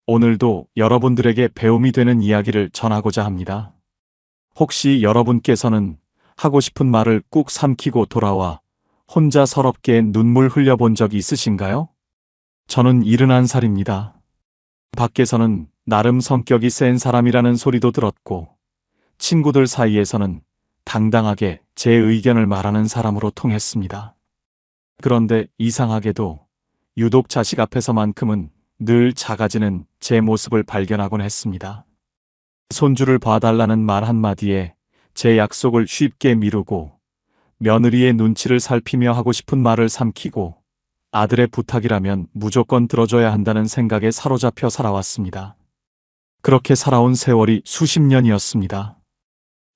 오늘도 여러분들에게 배움이 되는 이야기를 전하고자 합니다. 혹시 여러분께서는 하고 싶은 말을 꾹 삼키고 돌아와 혼자 서럽게 눈물 흘려본 적이 있으신가요? 저는 71살입니다. 밖에서는 나름 성격이 센 사람이라는 소리도 들었고, 친구들 사이에서는 당당하게 제 의견을 말하는 사람으로 통했습니다. 그런데 이상하게도 유독 자식 앞에서만큼은 늘 작아지는 제 모습을 발견하곤 했습니다. 손주를 봐달라는 말 한마디에 제 약속을 쉽게 미루고, 며느리의 눈치를 살피며 하고 싶은 말을 삼키고, 아들의 부탁이라면 무조건 들어줘야 한다는 생각에 사로잡혀 살아왔습니다. 그렇게 살아온 세월이 수십 년이었습니다.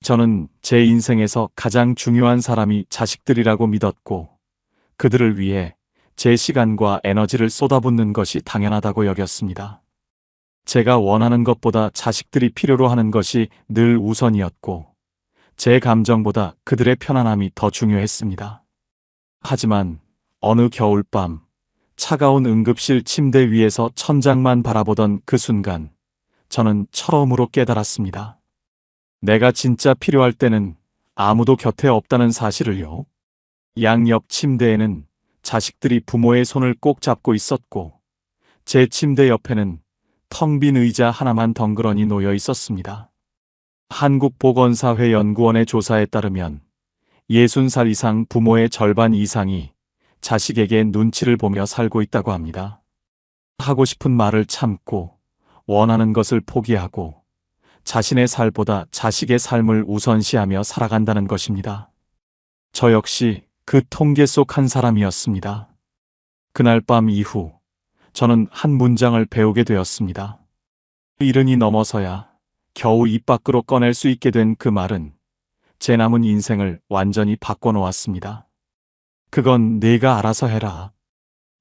저는 제 인생에서 가장 중요한 사람이 자식들이라고 믿었고, 그들을 위해 제 시간과 에너지를 쏟아붓는 것이 당연하다고 여겼습니다. 제가 원하는 것보다 자식들이 필요로 하는 것이 늘 우선이었고, 제 감정보다 그들의 편안함이 더 중요했습니다. 하지만 어느 겨울밤, 차가운 응급실 침대 위에서 천장만 바라보던 그 순간, 저는 처음으로 깨달았습니다. 내가 진짜 필요할 때는 아무도 곁에 없다는 사실을요. 양옆 침대에는 자식들이 부모의 손을 꼭 잡고 있었고, 제 침대 옆에는 텅 빈 의자 하나만 덩그러니 놓여 있었습니다. 한국보건사회 연구원의 조사에 따르면 60살 이상 부모의 절반 이상이 자식에게 눈치를 보며 살고 있다고 합니다. 하고 싶은 말을 참고, 원하는 것을 포기하고, 자신의 살보다 자식의 삶을 우선시하며 살아간다는 것입니다. 저 역시 그 통계 속 한 사람이었습니다. 그날 밤 이후 저는 한 문장을 배우게 되었습니다. 70이 넘어서야 겨우 입 밖으로 꺼낼 수 있게 된 그 말은 제 남은 인생을 완전히 바꿔놓았습니다. 그건 네가 알아서 해라.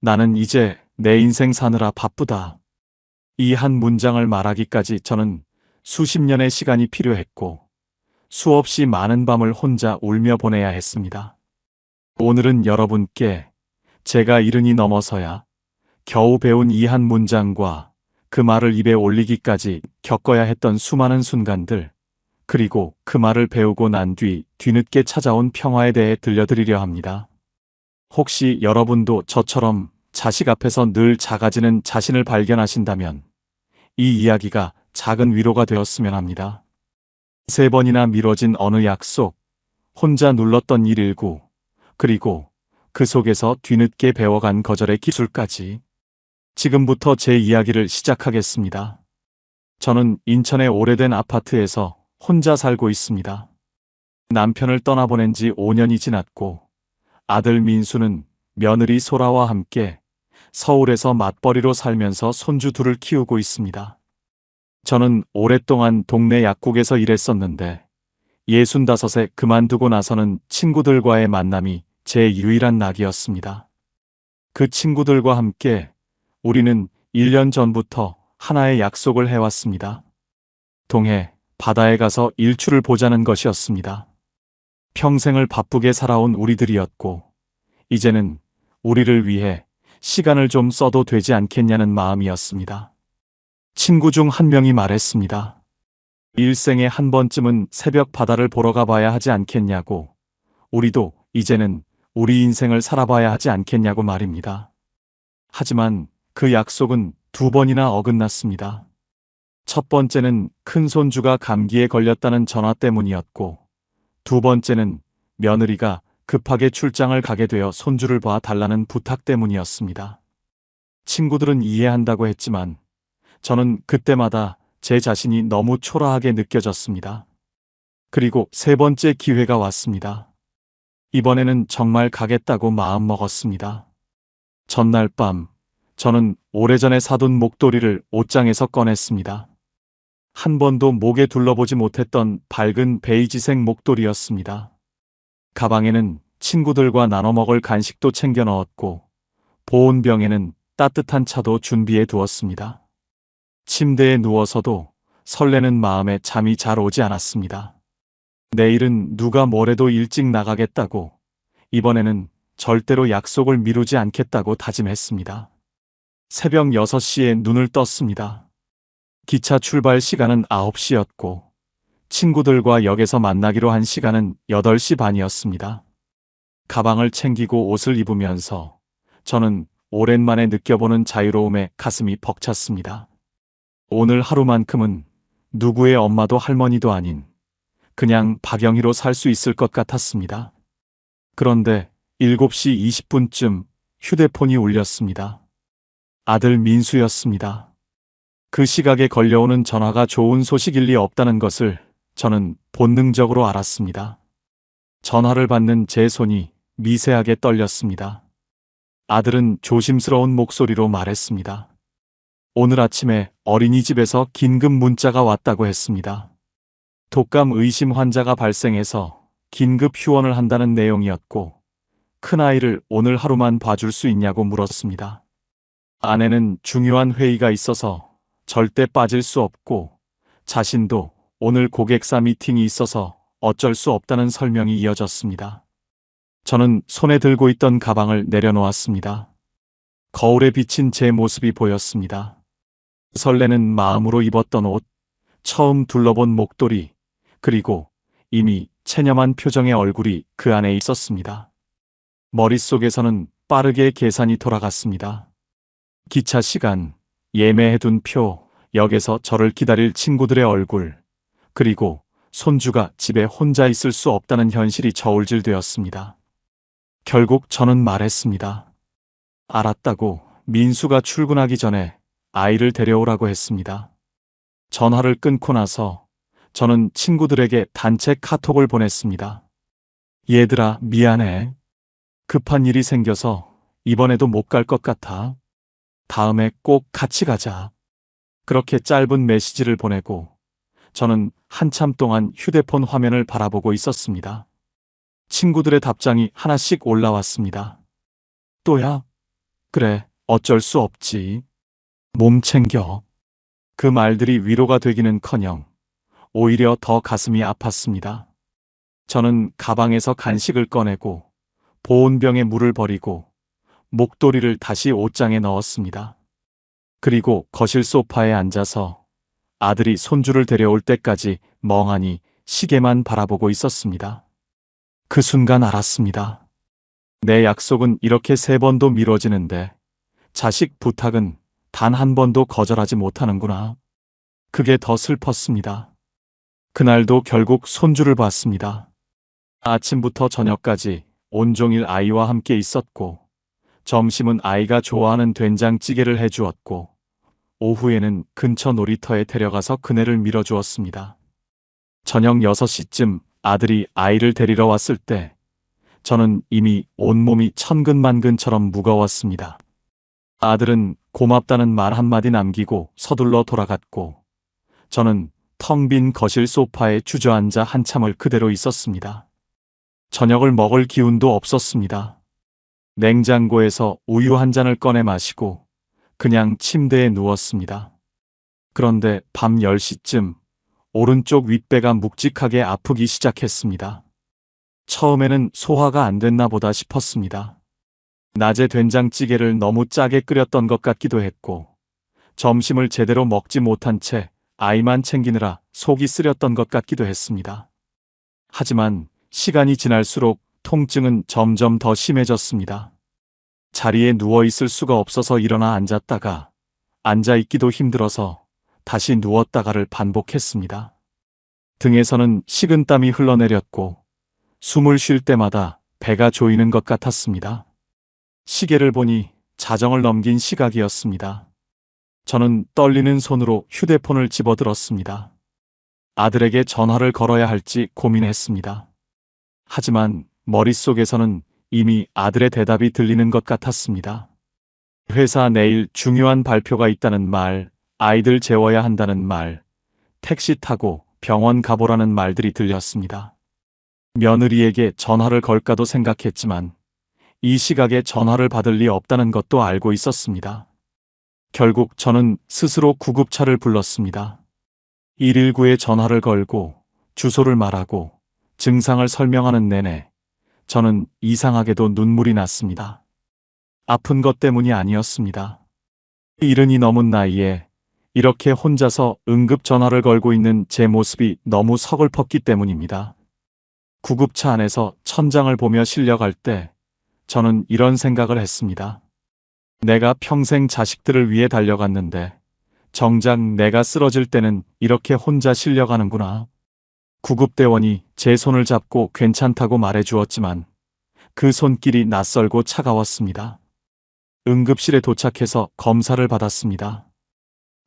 나는 이제 내 인생 사느라 바쁘다. 이 한 문장을 말하기까지 저는 수십 년의 시간이 필요했고, 수없이 많은 밤을 혼자 울며 보내야 했습니다. 오늘은 여러분께 제가 70이 넘어서야 겨우 배운 이 한 문장과 그 말을 입에 올리기까지 겪어야 했던 수많은 순간들, 그리고 그 말을 배우고 난 뒤 뒤늦게 찾아온 평화에 대해 들려드리려 합니다. 혹시 여러분도 저처럼 자식 앞에서 늘 작아지는 자신을 발견하신다면 이 이야기가 작은 위로가 되었으면 합니다. 3번이나 미뤄진 어느 약속, 혼자 눌렀던 119, 그리고 그 속에서 뒤늦게 배워간 거절의 기술까지. 지금부터 제 이야기를 시작하겠습니다. 저는 인천의 오래된 아파트에서 혼자 살고 있습니다. 남편을 떠나보낸 지 5년이 지났고, 아들 민수는 며느리 소라와 함께 서울에서 맞벌이로 살면서 손주 둘을 키우고 있습니다. 저는 오랫동안 동네 약국에서 일했었는데 65에 그만두고 나서는 친구들과의 만남이 제 유일한 낙이었습니다. 그 친구들과 함께 우리는 1년 전부터 하나의 약속을 해왔습니다. 동해, 바다에 가서 일출을 보자는 것이었습니다. 평생을 바쁘게 살아온 우리들이었고, 이제는 우리를 위해 시간을 좀 써도 되지 않겠냐는 마음이었습니다. 친구 중 한 명이 말했습니다. 일생에 한 번쯤은 새벽 바다를 보러 가봐야 하지 않겠냐고, 우리도 이제는 우리 인생을 살아봐야 하지 않겠냐고 말입니다. 하지만 그 약속은 2번이나 어긋났습니다. 첫 번째는 큰 손주가 감기에 걸렸다는 전화 때문이었고, 2번째는 며느리가 급하게 출장을 가게 되어 손주를 봐 달라는 부탁 때문이었습니다. 친구들은 이해한다고 했지만 저는 그때마다 제 자신이 너무 초라하게 느껴졌습니다. 그리고 3번째 기회가 왔습니다. 이번에는 정말 가겠다고 마음먹었습니다. 전날 밤, 저는 오래전에 사둔 목도리를 옷장에서 꺼냈습니다. 한 번도 목에 둘러보지 못했던 밝은 베이지색 목도리였습니다. 가방에는 친구들과 나눠 먹을 간식도 챙겨 넣었고, 보온병에는 따뜻한 차도 준비해 두었습니다. 침대에 누워서도 설레는 마음에 잠이 잘 오지 않았습니다. 내일은 누가 뭐래도 일찍 나가겠다고, 이번에는 절대로 약속을 미루지 않겠다고 다짐했습니다. 새벽 6시에 눈을 떴습니다. 기차 출발 시간은 9시였고 친구들과 역에서 만나기로 한 시간은 8시 반이었습니다. 가방을 챙기고 옷을 입으면서 저는 오랜만에 느껴보는 자유로움에 가슴이 벅찼습니다. 오늘 하루만큼은 누구의 엄마도 할머니도 아닌 그냥 박영희로 살 수 있을 것 같았습니다. 그런데 7시 20분쯤 휴대폰이 울렸습니다. 아들 민수였습니다. 그 시각에 걸려오는 전화가 좋은 소식일 리 없다는 것을 저는 본능적으로 알았습니다. 전화를 받는 제 손이 미세하게 떨렸습니다. 아들은 조심스러운 목소리로 말했습니다. 오늘 아침에 어린이집에서 긴급 문자가 왔다고 했습니다. 독감 의심 환자가 발생해서 긴급 휴원을 한다는 내용이었고 큰아이를 오늘 하루만 봐줄 수 있냐고 물었습니다. 아내는 중요한 회의가 있어서 절대 빠질 수 없고 자신도 오늘 고객사 미팅이 있어서 어쩔 수 없다는 설명이 이어졌습니다. 저는 손에 들고 있던 가방을 내려놓았습니다. 거울에 비친 제 모습이 보였습니다. 설레는 마음으로 입었던 옷, 처음 둘러본 목도리, 그리고 이미 체념한 표정의 얼굴이 그 안에 있었습니다. 머릿속에서는 빠르게 계산이 돌아갔습니다. 기차 시간, 예매해둔 표, 역에서 저를 기다릴 친구들의 얼굴, 그리고 손주가 집에 혼자 있을 수 없다는 현실이 저울질되었습니다. 결국 저는 말했습니다. 알았다고 민수가 출근하기 전에 아이를 데려오라고 했습니다. 전화를 끊고 나서 저는 친구들에게 단체 카톡을 보냈습니다. 얘들아, 미안해. 급한 일이 생겨서 이번에도 못 갈 것 같아. 다음에 꼭 같이 가자. 그렇게 짧은 메시지를 보내고 저는 한참 동안 휴대폰 화면을 바라보고 있었습니다. 친구들의 답장이 하나씩 올라왔습니다. 또야? 그래, 어쩔 수 없지. 몸 챙겨. 그 말들이 위로가 되기는커녕 오히려 더 가슴이 아팠습니다. 저는 가방에서 간식을 꺼내고 보온병에 물을 버리고 목도리를 다시 옷장에 넣었습니다. 그리고 거실 소파에 앉아서 아들이 손주를 데려올 때까지 멍하니 시계만 바라보고 있었습니다. 그 순간 알았습니다. 내 약속은 이렇게 3번도 미뤄지는데 자식 부탁은 단 한 번도 거절하지 못하는구나. 그게 더 슬펐습니다. 그날도 결국 손주를 봤습니다. 아침부터 저녁까지 온종일 아이와 함께 있었고 점심은 아이가 좋아하는 된장찌개를 해주었고 오후에는 근처 놀이터에 데려가서 그네를 밀어주었습니다. 저녁 6시쯤 아들이 아이를 데리러 왔을 때 저는 이미 온몸이 천근만근처럼 무거웠습니다. 아들은 고맙다는 말 한마디 남기고 서둘러 돌아갔고 저는 텅 빈 거실 소파에 주저앉아 한참을 그대로 있었습니다. 저녁을 먹을 기운도 없었습니다. 냉장고에서 우유 한 잔을 꺼내 마시고 그냥 침대에 누웠습니다. 그런데 밤 10시쯤 오른쪽 윗배가 묵직하게 아프기 시작했습니다. 처음에는 소화가 안 됐나 보다 싶었습니다. 낮에 된장찌개를 너무 짜게 끓였던 것 같기도 했고 점심을 제대로 먹지 못한 채 아이만 챙기느라 속이 쓰렸던 것 같기도 했습니다. 하지만 시간이 지날수록 통증은 점점 더 심해졌습니다. 자리에 누워 있을 수가 없어서 일어나 앉았다가 앉아 있기도 힘들어서 다시 누웠다가를 반복했습니다. 등에서는 식은땀이 흘러내렸고 숨을 쉴 때마다 배가 조이는 것 같았습니다. 시계를 보니 자정을 넘긴 시각이었습니다. 저는 떨리는 손으로 휴대폰을 집어들었습니다. 아들에게 전화를 걸어야 할지 고민했습니다. 하지만 머릿속에서는 이미 아들의 대답이 들리는 것 같았습니다. 회사 내일 중요한 발표가 있다는 말, 아이들 재워야 한다는 말, 택시 타고 병원 가보라는 말들이 들렸습니다. 며느리에게 전화를 걸까도 생각했지만 이 시각에 전화를 받을 리 없다는 것도 알고 있었습니다. 결국 저는 스스로 구급차를 불렀습니다. 119에 전화를 걸고 주소를 말하고 증상을 설명하는 내내 저는 이상하게도 눈물이 났습니다. 아픈 것 때문이 아니었습니다. 70이 넘은 나이에 이렇게 혼자서 응급 전화를 걸고 있는 제 모습이 너무 서글펐기 때문입니다. 구급차 안에서 천장을 보며 실려갈 때 저는 이런 생각을 했습니다. 내가 평생 자식들을 위해 달려갔는데 정작 내가 쓰러질 때는 이렇게 혼자 실려가는구나. 구급대원이 제 손을 잡고 괜찮다고 말해 주었지만 그 손길이 낯설고 차가웠습니다. 응급실에 도착해서 검사를 받았습니다.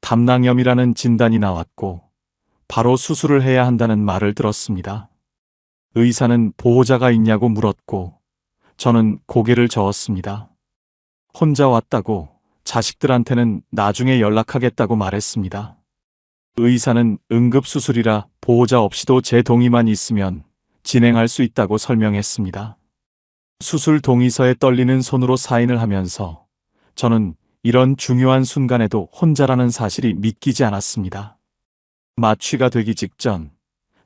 담낭염이라는 진단이 나왔고 바로 수술을 해야 한다는 말을 들었습니다. 의사는 보호자가 있냐고 물었고 저는 고개를 저었습니다. 혼자 왔다고 자식들한테는 나중에 연락하겠다고 말했습니다. 의사는 응급수술이라 보호자 없이도 제 동의만 있으면 진행할 수 있다고 설명했습니다. 수술 동의서에 떨리는 손으로 사인을 하면서 저는 이런 중요한 순간에도 혼자라는 사실이 믿기지 않았습니다. 마취가 되기 직전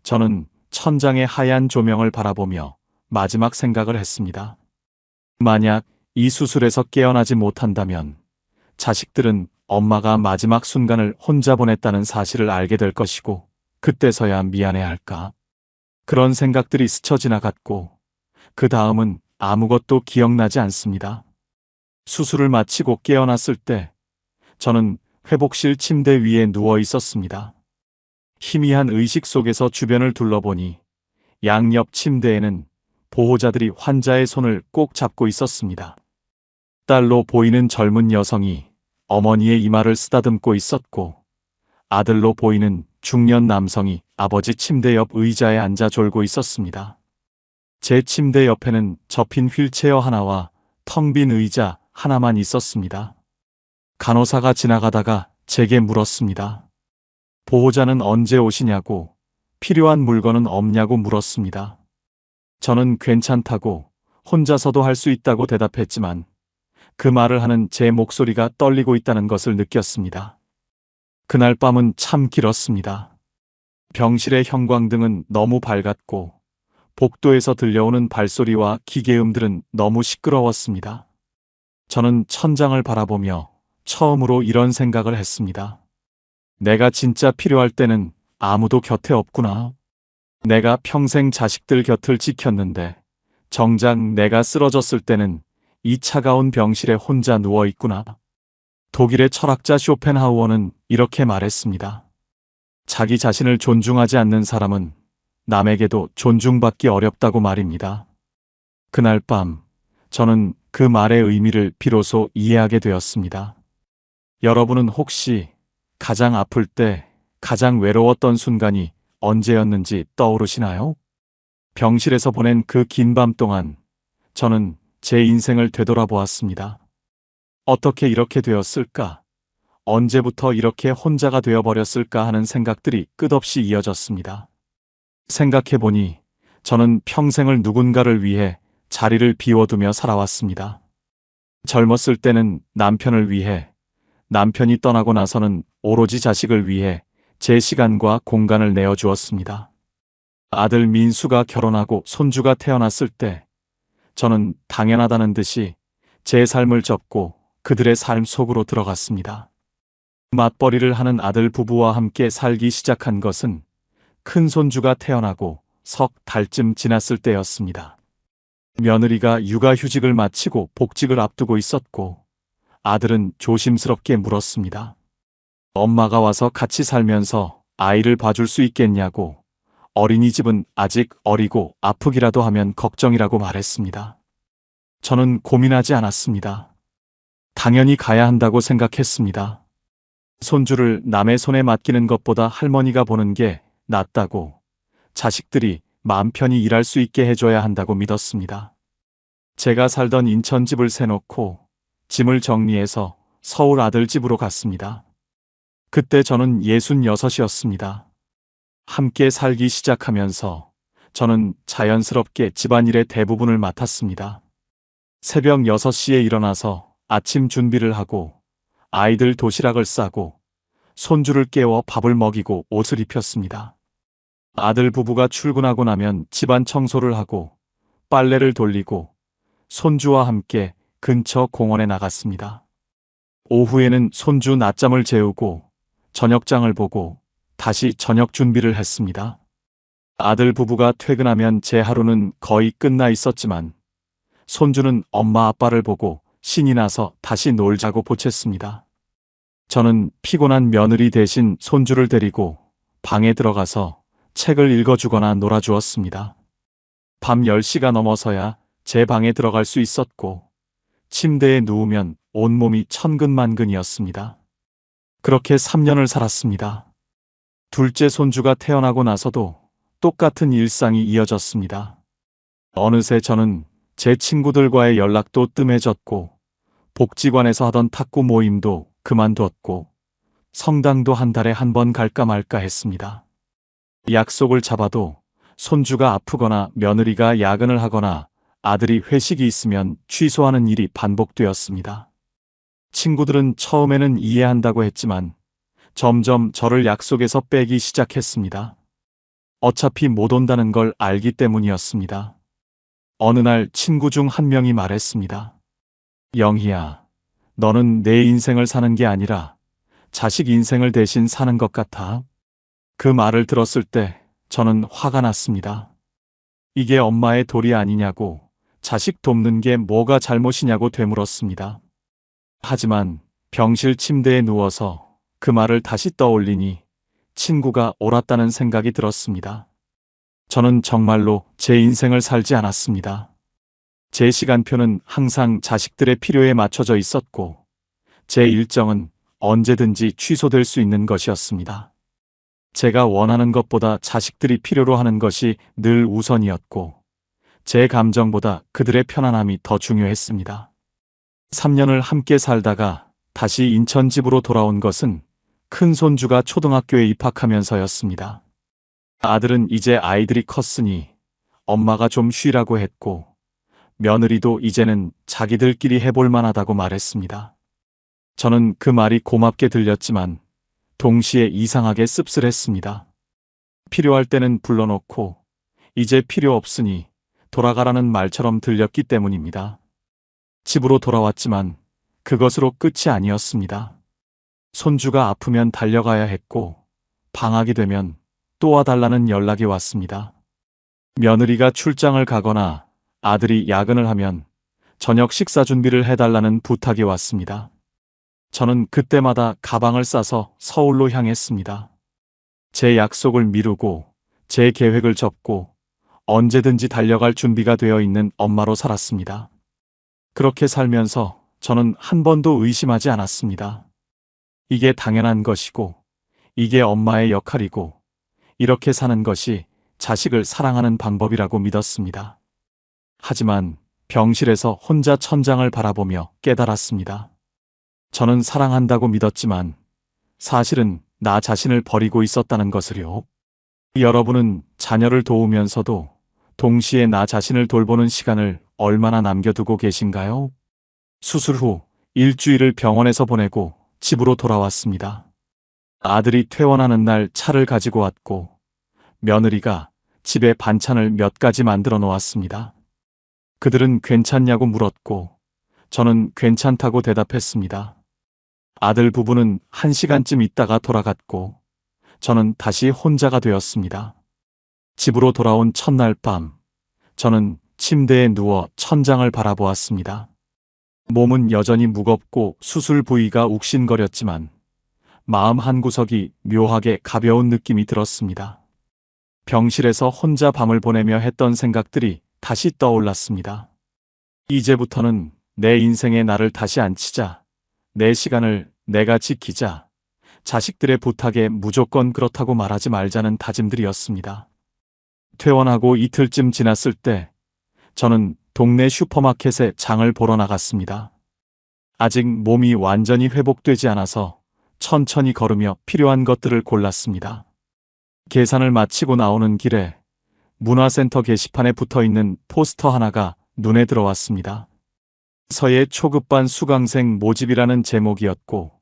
저는 천장의 하얀 조명을 바라보며 마지막 생각을 했습니다. 만약 이 수술에서 깨어나지 못한다면 자식들은 엄마가 마지막 순간을 혼자 보냈다는 사실을 알게 될 것이고 그때서야 미안해할까? 그런 생각들이 스쳐 지나갔고 그 다음은 아무것도 기억나지 않습니다. 수술을 마치고 깨어났을 때 저는 회복실 침대 위에 누워 있었습니다. 희미한 의식 속에서 주변을 둘러보니 양옆 침대에는 보호자들이 환자의 손을 꼭 잡고 있었습니다. 딸로 보이는 젊은 여성이 어머니의 이마를 쓰다듬고 있었고 아들로 보이는 중년 남성이 아버지 침대 옆 의자에 앉아 졸고 있었습니다. 제 침대 옆에는 접힌 휠체어 하나와 텅 빈 의자 하나만 있었습니다. 간호사가 지나가다가 제게 물었습니다. 보호자는 언제 오시냐고, 필요한 물건은 없냐고 물었습니다. 저는 괜찮다고 혼자서도 할 수 있다고 대답했지만 그 말을 하는 제 목소리가 떨리고 있다는 것을 느꼈습니다. 그날 밤은 참 길었습니다. 병실의 형광등은 너무 밝았고 복도에서 들려오는 발소리와 기계음들은 너무 시끄러웠습니다. 저는 천장을 바라보며 처음으로 이런 생각을 했습니다. 내가 진짜 필요할 때는 아무도 곁에 없구나. 내가 평생 자식들 곁을 지켰는데 정작 내가 쓰러졌을 때는 이 차가운 병실에 혼자 누워 있구나. 독일의 철학자 쇼펜하우어는 이렇게 말했습니다. 자기 자신을 존중하지 않는 사람은 남에게도 존중받기 어렵다고 말입니다. 그날 밤 저는 그 말의 의미를 비로소 이해하게 되었습니다. 여러분은 혹시 가장 아플 때 가장 외로웠던 순간이 언제였는지 떠오르시나요? 병실에서 보낸 그 긴 밤 동안 저는 제 인생을 되돌아보았습니다. 어떻게 이렇게 되었을까? 언제부터 이렇게 혼자가 되어버렸을까 하는 생각들이 끝없이 이어졌습니다. 생각해보니 저는 평생을 누군가를 위해 자리를 비워두며 살아왔습니다. 젊었을 때는 남편을 위해, 남편이 떠나고 나서는 오로지 자식을 위해 제 시간과 공간을 내어주었습니다. 아들 민수가 결혼하고 손주가 태어났을 때 저는 당연하다는 듯이 제 삶을 접고 그들의 삶 속으로 들어갔습니다. 맞벌이를 하는 아들 부부와 함께 살기 시작한 것은 큰 손주가 태어나고 석 달쯤 지났을 때였습니다. 며느리가 육아휴직을 마치고 복직을 앞두고 있었고 아들은 조심스럽게 물었습니다. 엄마가 와서 같이 살면서 아이를 봐줄 수 있겠냐고. 어린이집은 아직 어리고 아프기라도 하면 걱정이라고 말했습니다. 저는 고민하지 않았습니다. 당연히 가야 한다고 생각했습니다. 손주를 남의 손에 맡기는 것보다 할머니가 보는 게 낫다고, 자식들이 마음 편히 일할 수 있게 해줘야 한다고 믿었습니다. 제가 살던 인천 집을 세놓고 짐을 정리해서 서울 아들 집으로 갔습니다. 그때 저는 66이었습니다. 함께 살기 시작하면서 저는 자연스럽게 집안일의 대부분을 맡았습니다. 새벽 6시에 일어나서 아침 준비를 하고 아이들 도시락을 싸고 손주를 깨워 밥을 먹이고 옷을 입혔습니다. 아들 부부가 출근하고 나면 집안 청소를 하고 빨래를 돌리고 손주와 함께 근처 공원에 나갔습니다. 오후에는 손주 낮잠을 재우고 저녁장을 보고 다시 저녁 준비를 했습니다. 아들 부부가 퇴근하면 제 하루는 거의 끝나 있었지만 손주는 엄마 아빠를 보고 신이 나서 다시 놀자고 보챘습니다. 저는 피곤한 며느리 대신 손주를 데리고 방에 들어가서 책을 읽어주거나 놀아주었습니다. 밤 10시가 넘어서야 제 방에 들어갈 수 있었고 침대에 누우면 온몸이 천근만근이었습니다. 그렇게 3년을 살았습니다. 둘째 손주가 태어나고 나서도 똑같은 일상이 이어졌습니다. 어느새 저는 제 친구들과의 연락도 뜸해졌고 복지관에서 하던 탁구 모임도 그만두었고 성당도 한 달에 한 번 갈까 말까 했습니다. 약속을 잡아도 손주가 아프거나 며느리가 야근을 하거나 아들이 회식이 있으면 취소하는 일이 반복되었습니다. 친구들은 처음에는 이해한다고 했지만 점점 저를 약속에서 빼기 시작했습니다. 어차피 못 온다는 걸 알기 때문이었습니다. 어느 날 친구 중 한 명이 말했습니다. 영희야, 너는 내 인생을 사는 게 아니라 자식 인생을 대신 사는 것 같아. 그 말을 들었을 때 저는 화가 났습니다. 이게 엄마의 도리 아니냐고, 자식 돕는 게 뭐가 잘못이냐고 되물었습니다. 하지만 병실 침대에 누워서 그 말을 다시 떠올리니 친구가 옳았다는 생각이 들었습니다. 저는 정말로 제 인생을 살지 않았습니다. 제 시간표는 항상 자식들의 필요에 맞춰져 있었고 제 일정은 언제든지 취소될 수 있는 것이었습니다. 제가 원하는 것보다 자식들이 필요로 하는 것이 늘 우선이었고 제 감정보다 그들의 편안함이 더 중요했습니다. 3년을 함께 살다가 다시 인천 집으로 돌아온 것은 큰 손주가 초등학교에 입학하면서였습니다. 아들은 이제 아이들이 컸으니 엄마가 좀 쉬라고 했고 며느리도 이제는 자기들끼리 해볼 만하다고 말했습니다. 저는 그 말이 고맙게 들렸지만 동시에 이상하게 씁쓸했습니다. 필요할 때는 불러놓고 이제 필요 없으니 돌아가라는 말처럼 들렸기 때문입니다. 집으로 돌아왔지만 그것으로 끝이 아니었습니다. 손주가 아프면 달려가야 했고 방학이 되면 또 와달라는 연락이 왔습니다. 며느리가 출장을 가거나 아들이 야근을 하면 저녁 식사 준비를 해달라는 부탁이 왔습니다. 저는 그때마다 가방을 싸서 서울로 향했습니다. 제 약속을 미루고 제 계획을 접고 언제든지 달려갈 준비가 되어 있는 엄마로 살았습니다. 그렇게 살면서 저는 한 번도 의심하지 않았습니다. 이게 당연한 것이고 이게 엄마의 역할이고 이렇게 사는 것이 자식을 사랑하는 방법이라고 믿었습니다. 하지만 병실에서 혼자 천장을 바라보며 깨달았습니다. 저는 사랑한다고 믿었지만 사실은 나 자신을 버리고 있었다는 것을요. 여러분은 자녀를 도우면서도 동시에 나 자신을 돌보는 시간을 얼마나 남겨두고 계신가요? 수술 후 일주일을 병원에서 보내고 집으로 돌아왔습니다. 아들이 퇴원하는 날 차를 가지고 왔고 며느리가 집에 반찬을 몇 가지 만들어 놓았습니다. 그들은 괜찮냐고 물었고 저는 괜찮다고 대답했습니다. 아들 부부는 1시간쯤 있다가 돌아갔고 저는 다시 혼자가 되었습니다. 집으로 돌아온 첫날 밤, 저는 침대에 누워 천장을 바라보았습니다. 몸은 여전히 무겁고 수술 부위가 욱신거렸지만 마음 한구석이 묘하게 가벼운 느낌이 들었습니다. 병실에서 혼자 밤을 보내며 했던 생각들이 다시 떠올랐습니다. 이제부터는 내 인생에 나를 다시 앉히자, 내 시간을 내가 지키자, 자식들의 부탁에 무조건 그렇다고 말하지 말자는 다짐들이었습니다. 퇴원하고 이틀쯤 지났을 때 저는 동네 슈퍼마켓에 장을 보러 나갔습니다. 아직 몸이 완전히 회복되지 않아서 천천히 걸으며 필요한 것들을 골랐습니다. 계산을 마치고 나오는 길에 문화센터 게시판에 붙어있는 포스터 하나가 눈에 들어왔습니다. 서예 초급반 수강생 모집이라는 제목이었고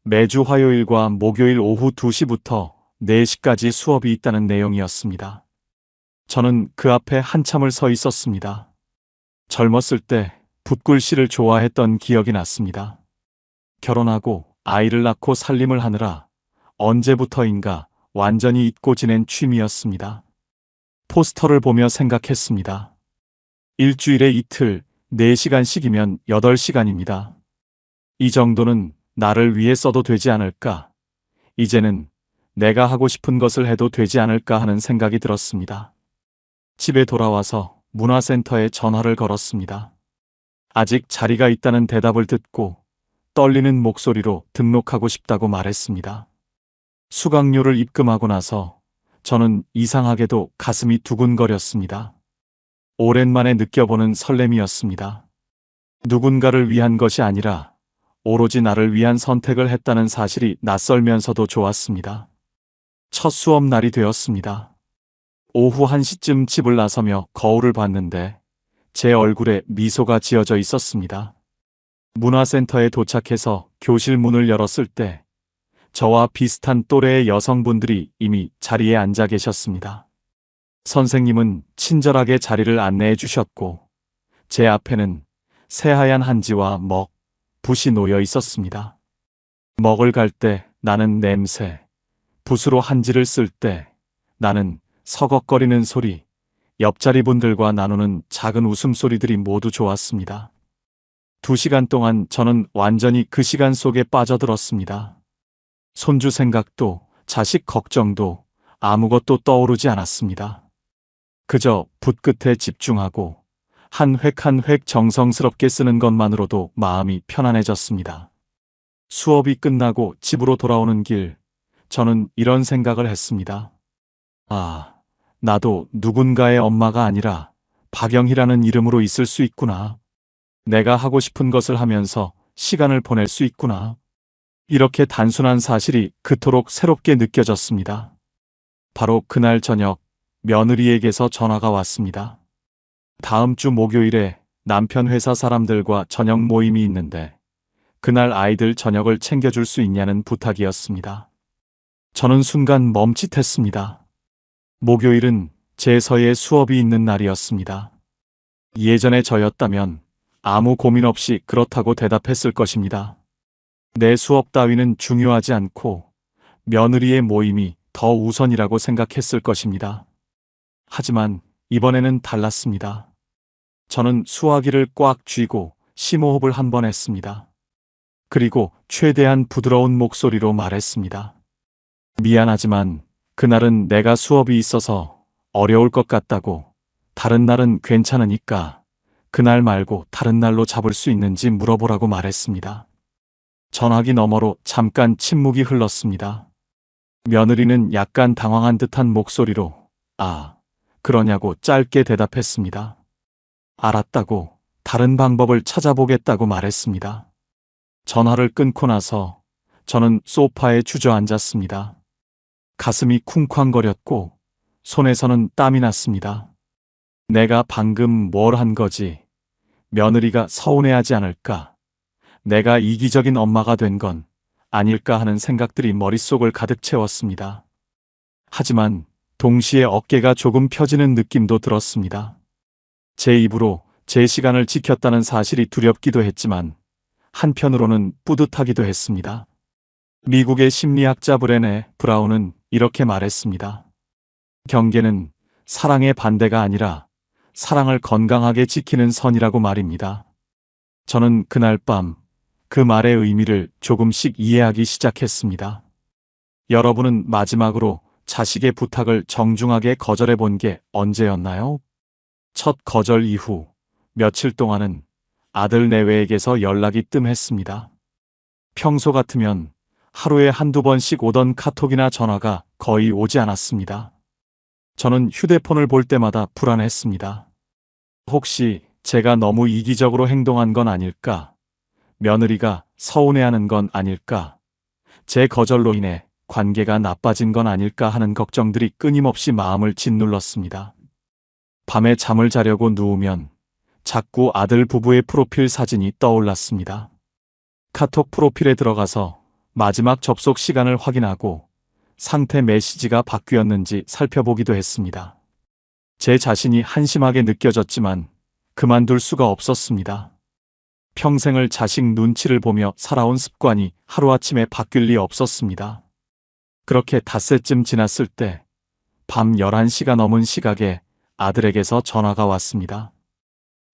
매주 화요일과 목요일 오후 2시부터 4시까지 수업이 있다는 내용이었습니다. 저는 그 앞에 한참을 서 있었습니다. 젊었을 때 붓글씨를 좋아했던 기억이 났습니다. 결혼하고 아이를 낳고 살림을 하느라 언제부터인가 완전히 잊고 지낸 취미였습니다. 포스터를 보며 생각했습니다. 일주일에 이틀, 4시간씩이면 8시간입니다. 이 정도는 나를 위해 써도 되지 않을까? 이제는 내가 하고 싶은 것을 해도 되지 않을까 하는 생각이 들었습니다. 집에 돌아와서 문화센터에 전화를 걸었습니다. 아직 자리가 있다는 대답을 듣고 떨리는 목소리로 등록하고 싶다고 말했습니다. 수강료를 입금하고 나서 저는 이상하게도 가슴이 두근거렸습니다. 오랜만에 느껴보는 설렘이었습니다. 누군가를 위한 것이 아니라 오로지 나를 위한 선택을 했다는 사실이 낯설면서도 좋았습니다. 첫 수업 날이 되었습니다. 오후 1시쯤 집을 나서며 거울을 봤는데 제 얼굴에 미소가 지어져 있었습니다. 문화센터에 도착해서 교실 문을 열었을 때 저와 비슷한 또래의 여성분들이 이미 자리에 앉아 계셨습니다. 선생님은 친절하게 자리를 안내해 주셨고 제 앞에는 새하얀 한지와 먹, 붓이 놓여 있었습니다. 먹을 갈 때 나는 냄새, 붓으로 한지를 쓸 때 나는 서걱거리는 소리, 옆자리 분들과 나누는 작은 웃음소리들이 모두 좋았습니다. 2시간 동안 저는 완전히 그 시간 속에 빠져들었습니다. 손주 생각도 자식 걱정도 아무것도 떠오르지 않았습니다. 그저 붓 끝에 집중하고 한 획 한 획 정성스럽게 쓰는 것만으로도 마음이 편안해졌습니다. 수업이 끝나고 집으로 돌아오는 길, 저는 이런 생각을 했습니다. 아, 나도 누군가의 엄마가 아니라 박영희라는 이름으로 있을 수 있구나. 내가 하고 싶은 것을 하면서 시간을 보낼 수 있구나. 이렇게 단순한 사실이 그토록 새롭게 느껴졌습니다. 바로 그날 저녁 며느리에게서 전화가 왔습니다. 다음 주 목요일에 남편 회사 사람들과 저녁 모임이 있는데 그날 아이들 저녁을 챙겨줄 수 있냐는 부탁이었습니다. 저는 순간 멈칫했습니다. 목요일은 제 서예 수업이 있는 날이었습니다. 예전에 저였다면 아무 고민 없이 그렇다고 대답했을 것입니다. 내 수업 따위는 중요하지 않고 며느리의 모임이 더 우선이라고 생각했을 것입니다. 하지만 이번에는 달랐습니다. 저는 수화기를 꽉 쥐고 심호흡을 한 번 했습니다. 그리고 최대한 부드러운 목소리로 말했습니다. 미안하지만 그날은 내가 수업이 있어서 어려울 것 같다고. 다른 날은 괜찮으니까 그날 말고 다른 날로 잡을 수 있는지 물어보라고 말했습니다. 전화기 너머로 잠깐 침묵이 흘렀습니다. 며느리는 약간 당황한 듯한 목소리로 아, 그러냐고 짧게 대답했습니다. 알았다고, 다른 방법을 찾아보겠다고 말했습니다. 전화를 끊고 나서 저는 소파에 주저앉았습니다. 가슴이 쿵쾅거렸고 손에서는 땀이 났습니다. 내가 방금 뭘 한 거지? 며느리가 서운해하지 않을까? 내가 이기적인 엄마가 된 건 아닐까 하는 생각들이 머릿속을 가득 채웠습니다. 하지만 동시에 어깨가 조금 펴지는 느낌도 들었습니다. 제 입으로 제 시간을 지켰다는 사실이 두렵기도 했지만 한편으로는 뿌듯하기도 했습니다. 미국의 심리학자 브레네 브라운은 이렇게 말했습니다. 경계는 사랑의 반대가 아니라 사랑을 건강하게 지키는 선이라고 말입니다. 저는 그날 밤 그 말의 의미를 조금씩 이해하기 시작했습니다. 여러분은 마지막으로 자식의 부탁을 정중하게 거절해 본 게 언제였나요? 첫 거절 이후 며칠 동안은 아들 내외에게서 연락이 뜸했습니다. 평소 같으면 하루에 한두 번씩 오던 카톡이나 전화가 거의 오지 않았습니다. 저는 휴대폰을 볼 때마다 불안했습니다. 혹시 제가 너무 이기적으로 행동한 건 아닐까? 며느리가 서운해하는 건 아닐까? 제 거절로 인해 관계가 나빠진 건 아닐까 하는 걱정들이 끊임없이 마음을 짓눌렀습니다. 밤에 잠을 자려고 누우면 자꾸 아들 부부의 프로필 사진이 떠올랐습니다. 카톡 프로필에 들어가서 마지막 접속 시간을 확인하고 상태 메시지가 바뀌었는지 살펴보기도 했습니다. 제 자신이 한심하게 느껴졌지만 그만둘 수가 없었습니다. 평생을 자식 눈치를 보며 살아온 습관이 하루아침에 바뀔 리 없었습니다. 그렇게 닷새쯤 지났을 때 밤 11시가 넘은 시각에 아들에게서 전화가 왔습니다.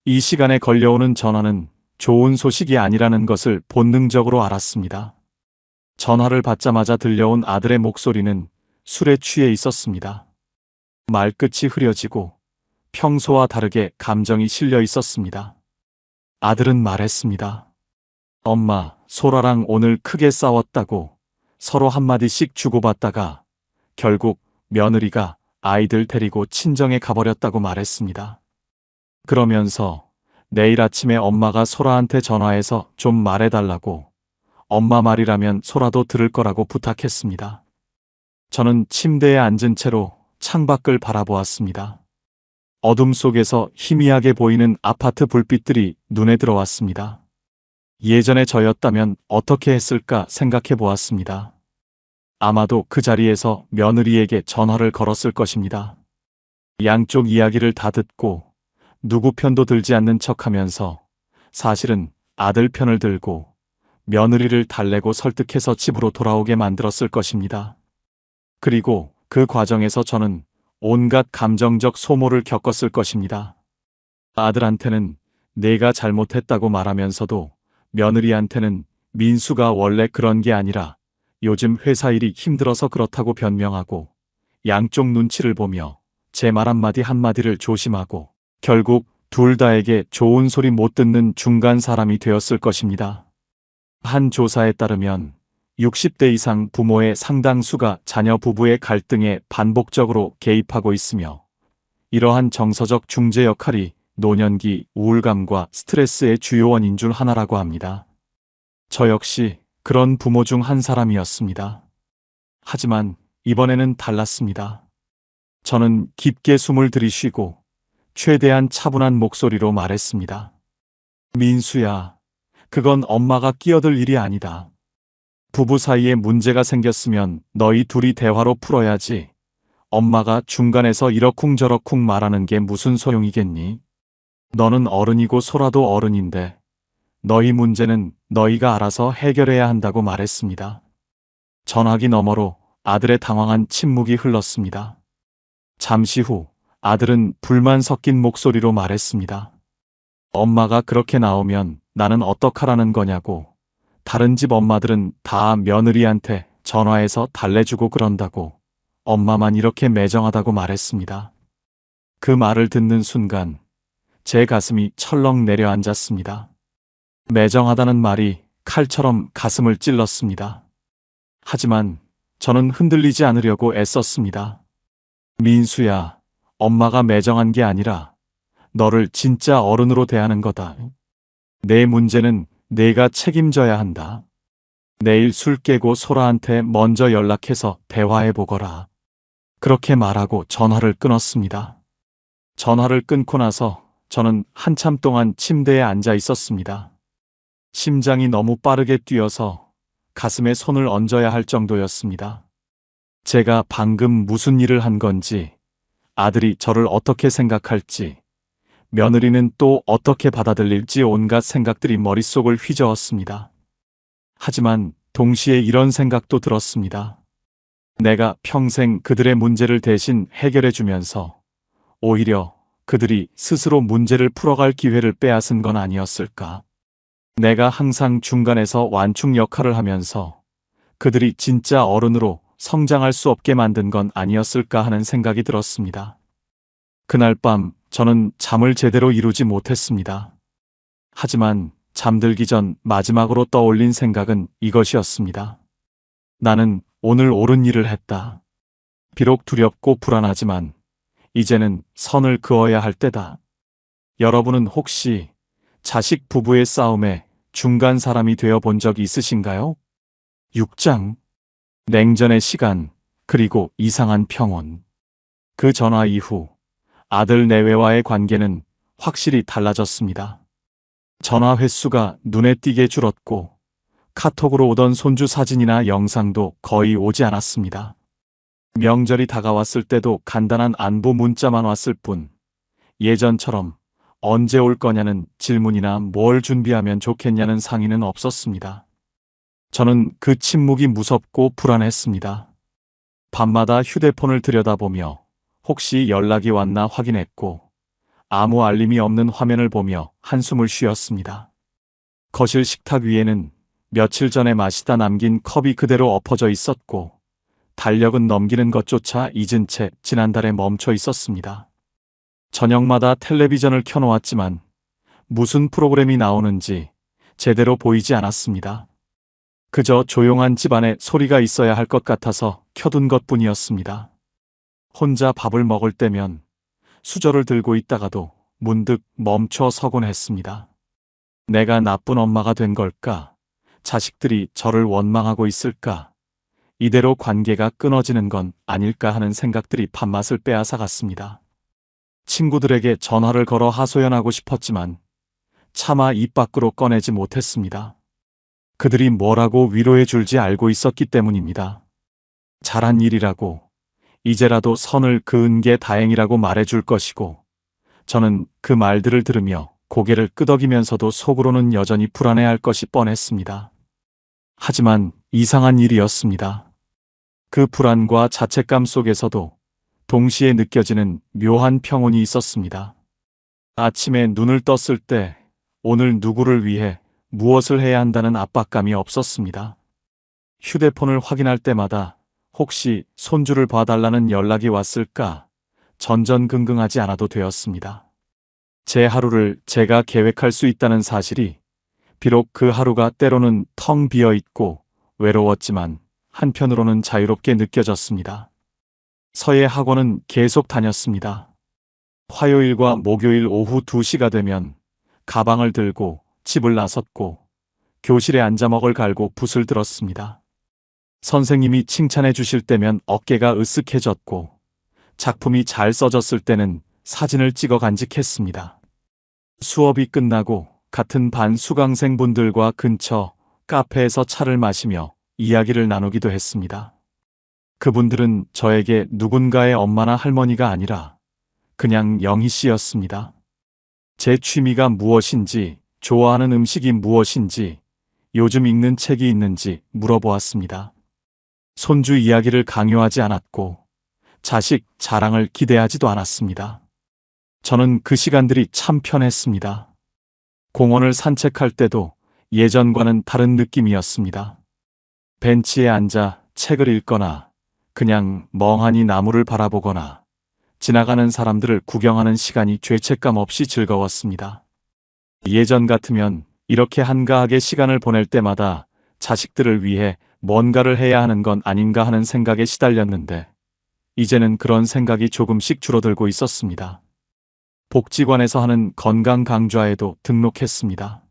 이 시간에 걸려오는 전화는 좋은 소식이 아니라는 것을 본능적으로 알았습니다. 전화를 받자마자 들려온 아들의 목소리는 술에 취해 있었습니다. 말끝이 흐려지고 평소와 다르게 감정이 실려 있었습니다. 아들은 말했습니다. 엄마, 소라랑 오늘 크게 싸웠다고. 서로 한마디씩 주고받다가 결국 며느리가 아이들 데리고 친정에 가버렸다고 말했습니다. 그러면서 내일 아침에 엄마가 소라한테 전화해서 좀 말해달라고, 엄마 말이라면 소라도 들을 거라고 부탁했습니다. 저는 침대에 앉은 채로 창밖을 바라보았습니다. 어둠 속에서 희미하게 보이는 아파트 불빛들이 눈에 들어왔습니다. 예전에 저였다면 어떻게 했을까 생각해 보았습니다. 아마도 그 자리에서 며느리에게 전화를 걸었을 것입니다. 양쪽 이야기를 다 듣고 누구 편도 들지 않는 척하면서 사실은 아들 편을 들고 며느리를 달래고 설득해서 집으로 돌아오게 만들었을 것입니다. 그리고 그 과정에서 저는 온갖 감정적 소모를 겪었을 것입니다. 아들한테는 내가 잘못했다고 말하면서도 며느리한테는 민수가 원래 그런 게 아니라 요즘 회사 일이 힘들어서 그렇다고 변명하고, 양쪽 눈치를 보며 제 말 한마디 한마디를 조심하고 결국 둘 다에게 좋은 소리 못 듣는 중간 사람이 되었을 것입니다. 한 조사에 따르면 60대 이상 부모의 상당수가 자녀 부부의 갈등에 반복적으로 개입하고 있으며, 이러한 정서적 중재 역할이 노년기 우울감과 스트레스의 주요 원인 중 하나라고 합니다. 저 역시 그런 부모 중 한 사람이었습니다. 하지만 이번에는 달랐습니다. 저는 깊게 숨을 들이쉬고 최대한 차분한 목소리로 말했습니다. 민수야, 그건 엄마가 끼어들 일이 아니다. 부부 사이에 문제가 생겼으면 너희 둘이 대화로 풀어야지. 엄마가 중간에서 이러쿵저러쿵 말하는 게 무슨 소용이겠니? 너는 어른이고 소라도 어른인데 너희 문제는 너희가 알아서 해결해야 한다고 말했습니다. 전화기 너머로 아들의 당황한 침묵이 흘렀습니다. 잠시 후 아들은 불만 섞인 목소리로 말했습니다. 엄마가 그렇게 나오면 나는 어떡하라는 거냐고. 다른 집 엄마들은 다 며느리한테 전화해서 달래주고 그런다고. 엄마만 이렇게 매정하다고 말했습니다. 그 말을 듣는 순간 제 가슴이 철렁 내려앉았습니다. 매정하다는 말이 칼처럼 가슴을 찔렀습니다. 하지만 저는 흔들리지 않으려고 애썼습니다. 민수야, 엄마가 매정한 게 아니라 너를 진짜 어른으로 대하는 거다. 내 문제는 내가 책임져야 한다. 내일 술 깨고 소라한테 먼저 연락해서 대화해 보거라. 그렇게 말하고 전화를 끊었습니다. 전화를 끊고 나서 저는 한참 동안 침대에 앉아 있었습니다. 심장이 너무 빠르게 뛰어서 가슴에 손을 얹어야 할 정도였습니다. 제가 방금 무슨 일을 한 건지, 아들이 저를 어떻게 생각할지, 며느리는 또 어떻게 받아들일지 온갖 생각들이 머릿속을 휘저었습니다. 하지만 동시에 이런 생각도 들었습니다. 내가 평생 그들의 문제를 대신 해결해주면서 오히려 그들이 스스로 문제를 풀어갈 기회를 빼앗은 건 아니었을까? 내가 항상 중간에서 완충 역할을 하면서 그들이 진짜 어른으로 성장할 수 없게 만든 건 아니었을까 하는 생각이 들었습니다. 그날 밤 저는 잠을 제대로 이루지 못했습니다. 하지만 잠들기 전 마지막으로 떠올린 생각은 이것이었습니다. 나는 오늘 옳은 일을 했다. 비록 두렵고 불안하지만 이제는 선을 그어야 할 때다. 여러분은 혹시 자식 부부의 싸움에 중간 사람이 되어 본 적이 있으신가요? 6장. 냉전의 시간, 그리고 이상한 평온. 그 전화 이후 아들 내외와의 관계는 확실히 달라졌습니다. 전화 횟수가 눈에 띄게 줄었고 카톡으로 오던 손주 사진이나 영상도 거의 오지 않았습니다. 명절이 다가왔을 때도 간단한 안부 문자만 왔을 뿐, 예전처럼 언제 올 거냐는 질문이나 뭘 준비하면 좋겠냐는 상의는 없었습니다. 저는 그 침묵이 무섭고 불안했습니다. 밤마다 휴대폰을 들여다보며 혹시 연락이 왔나 확인했고 아무 알림이 없는 화면을 보며 한숨을 쉬었습니다. 거실 식탁 위에는 며칠 전에 마시다 남긴 컵이 그대로 엎어져 있었고 달력은 넘기는 것조차 잊은 채 지난달에 멈춰 있었습니다. 저녁마다 텔레비전을 켜놓았지만 무슨 프로그램이 나오는지 제대로 보이지 않았습니다. 그저 조용한 집안에 소리가 있어야 할 것 같아서 켜둔 것뿐이었습니다. 혼자 밥을 먹을 때면 수저를 들고 있다가도 문득 멈춰 서곤 했습니다. 내가 나쁜 엄마가 된 걸까? 자식들이 저를 원망하고 있을까? 이대로 관계가 끊어지는 건 아닐까 하는 생각들이 밥맛을 빼앗아갔습니다. 친구들에게 전화를 걸어 하소연하고 싶었지만 차마 입 밖으로 꺼내지 못했습니다. 그들이 뭐라고 위로해 줄지 알고 있었기 때문입니다. 잘한 일이라고, 이제라도 선을 그은 게 다행이라고 말해줄 것이고, 저는 그 말들을 들으며 고개를 끄덕이면서도 속으로는 여전히 불안해할 것이 뻔했습니다. 하지만 이상한 일이었습니다. 그 불안과 자책감 속에서도 동시에 느껴지는 묘한 평온이 있었습니다. 아침에 눈을 떴을 때 오늘 누구를 위해 무엇을 해야 한다는 압박감이 없었습니다. 휴대폰을 확인할 때마다 혹시 손주를 봐달라는 연락이 왔을까 전전긍긍하지 않아도 되었습니다. 제 하루를 제가 계획할 수 있다는 사실이 비록 그 하루가 때로는 텅 비어 있고 외로웠지만 한편으로는 자유롭게 느껴졌습니다. 서예 학원은 계속 다녔습니다. 화요일과 목요일 오후 2시가 되면 가방을 들고 집을 나섰고 교실에 앉아 먹을 갈고 붓을 들었습니다. 선생님이 칭찬해 주실 때면 어깨가 으쓱해졌고 작품이 잘 써졌을 때는 사진을 찍어 간직했습니다. 수업이 끝나고 같은 반 수강생분들과 근처 카페에서 차를 마시며 이야기를 나누기도 했습니다. 그분들은 저에게 누군가의 엄마나 할머니가 아니라 그냥 영희 씨였습니다. 제 취미가 무엇인지, 좋아하는 음식이 무엇인지, 요즘 읽는 책이 있는지 물어보았습니다. 손주 이야기를 강요하지 않았고 자식 자랑을 기대하지도 않았습니다. 저는 그 시간들이 참 편했습니다. 공원을 산책할 때도 예전과는 다른 느낌이었습니다. 벤치에 앉아 책을 읽거나 그냥 멍하니 나무를 바라보거나 지나가는 사람들을 구경하는 시간이 죄책감 없이 즐거웠습니다. 예전 같으면 이렇게 한가하게 시간을 보낼 때마다 자식들을 위해 뭔가를 해야 하는 건 아닌가 하는 생각에 시달렸는데 이제는 그런 생각이 조금씩 줄어들고 있었습니다. 복지관에서 하는 건강 강좌에도 등록했습니다.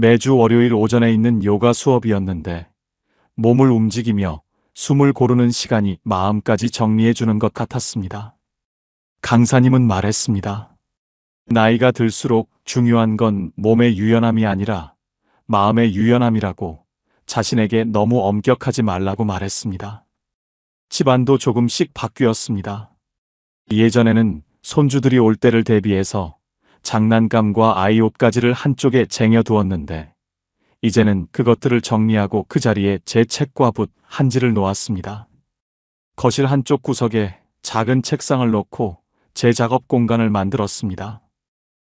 매주 월요일 오전에 있는 요가 수업이었는데 몸을 움직이며 숨을 고르는 시간이 마음까지 정리해주는 것 같았습니다. 강사님은 말했습니다. 나이가 들수록 중요한 건 몸의 유연함이 아니라 마음의 유연함이라고 자신에게 너무 엄격하지 말라고 말했습니다. 집안도 조금씩 바뀌었습니다. 예전에는 손주들이 올 때를 대비해서 장난감과 아이 옷가지를 한쪽에 쟁여두었는데 이제는 그것들을 정리하고 그 자리에 제 책과 붓 한지를 놓았습니다. 거실 한쪽 구석에 작은 책상을 놓고 제 작업 공간을 만들었습니다.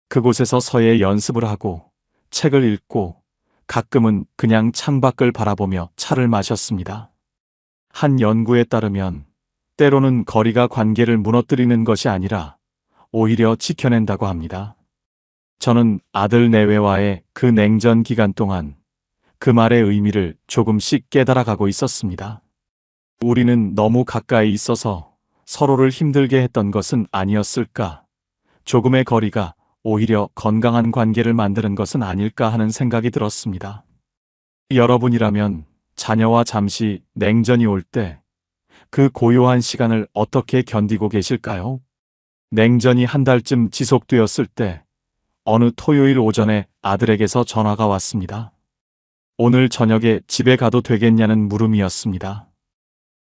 그곳에서 서예 연습을 하고 책을 읽고 가끔은 그냥 창밖을 바라보며 차를 마셨습니다. 한 연구에 따르면 때로는 거리가 관계를 무너뜨리는 것이 아니라 오히려 지켜낸다고 합니다. 저는 아들 내외와의 그 냉전 기간 동안 그 말의 의미를 조금씩 깨달아가고 있었습니다. 우리는 너무 가까이 있어서 서로를 힘들게 했던 것은 아니었을까? 조금의 거리가 오히려 건강한 관계를 만드는 것은 아닐까 하는 생각이 들었습니다. 여러분이라면 자녀와 잠시 냉전이 올 때 그 고요한 시간을 어떻게 견디고 계실까요? 냉전이 한 달쯤 지속되었을 때 어느 토요일 오전에 아들에게서 전화가 왔습니다. 오늘 저녁에 집에 가도 되겠냐는 물음이었습니다.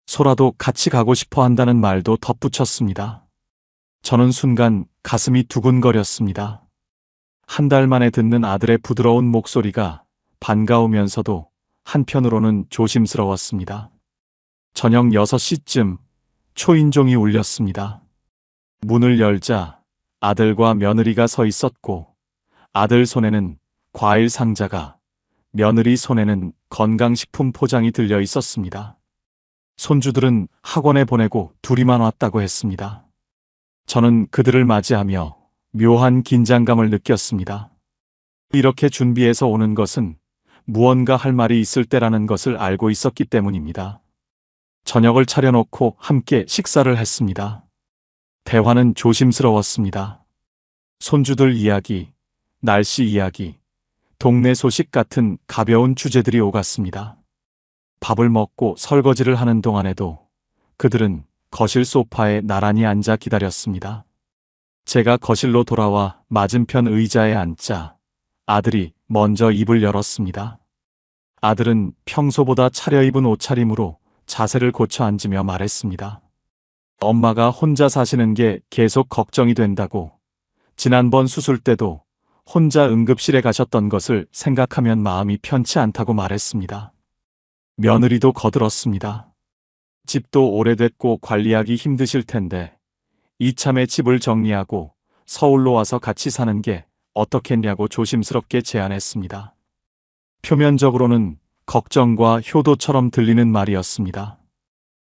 소라도 같이 가고 싶어 한다는 말도 덧붙였습니다. 저는 순간 가슴이 두근거렸습니다. 한 달 만에 듣는 아들의 부드러운 목소리가 반가우면서도 한편으로는 조심스러웠습니다. 저녁 6시쯤 초인종이 울렸습니다. 문을 열자 아들과 며느리가 서 있었고 아들 손에는 과일 상자가, 며느리 손에는 건강식품 포장이 들려 있었습니다. 손주들은 학원에 보내고 둘이만 왔다고 했습니다. 저는 그들을 맞이하며 묘한 긴장감을 느꼈습니다. 이렇게 준비해서 오는 것은 무언가 할 말이 있을 때라는 것을 알고 있었기 때문입니다. 저녁을 차려놓고 함께 식사를 했습니다. 대화는 조심스러웠습니다. 손주들 이야기, 날씨 이야기, 동네 소식 같은 가벼운 주제들이 오갔습니다. 밥을 먹고 설거지를 하는 동안에도 그들은 거실 소파에 나란히 앉아 기다렸습니다. 제가 거실로 돌아와 맞은편 의자에 앉자 아들이 먼저 입을 열었습니다. 아들은 평소보다 차려입은 옷차림으로 자세를 고쳐 앉으며 말했습니다. 엄마가 혼자 사시는 게 계속 걱정이 된다고, 지난번 수술 때도 혼자 응급실에 가셨던 것을 생각하면 마음이 편치 않다고 말했습니다. 며느리도 거들었습니다. 집도 오래됐고 관리하기 힘드실 텐데 이참에 집을 정리하고 서울로 와서 같이 사는 게 어떻겠냐고 조심스럽게 제안했습니다. 표면적으로는 걱정과 효도처럼 들리는 말이었습니다.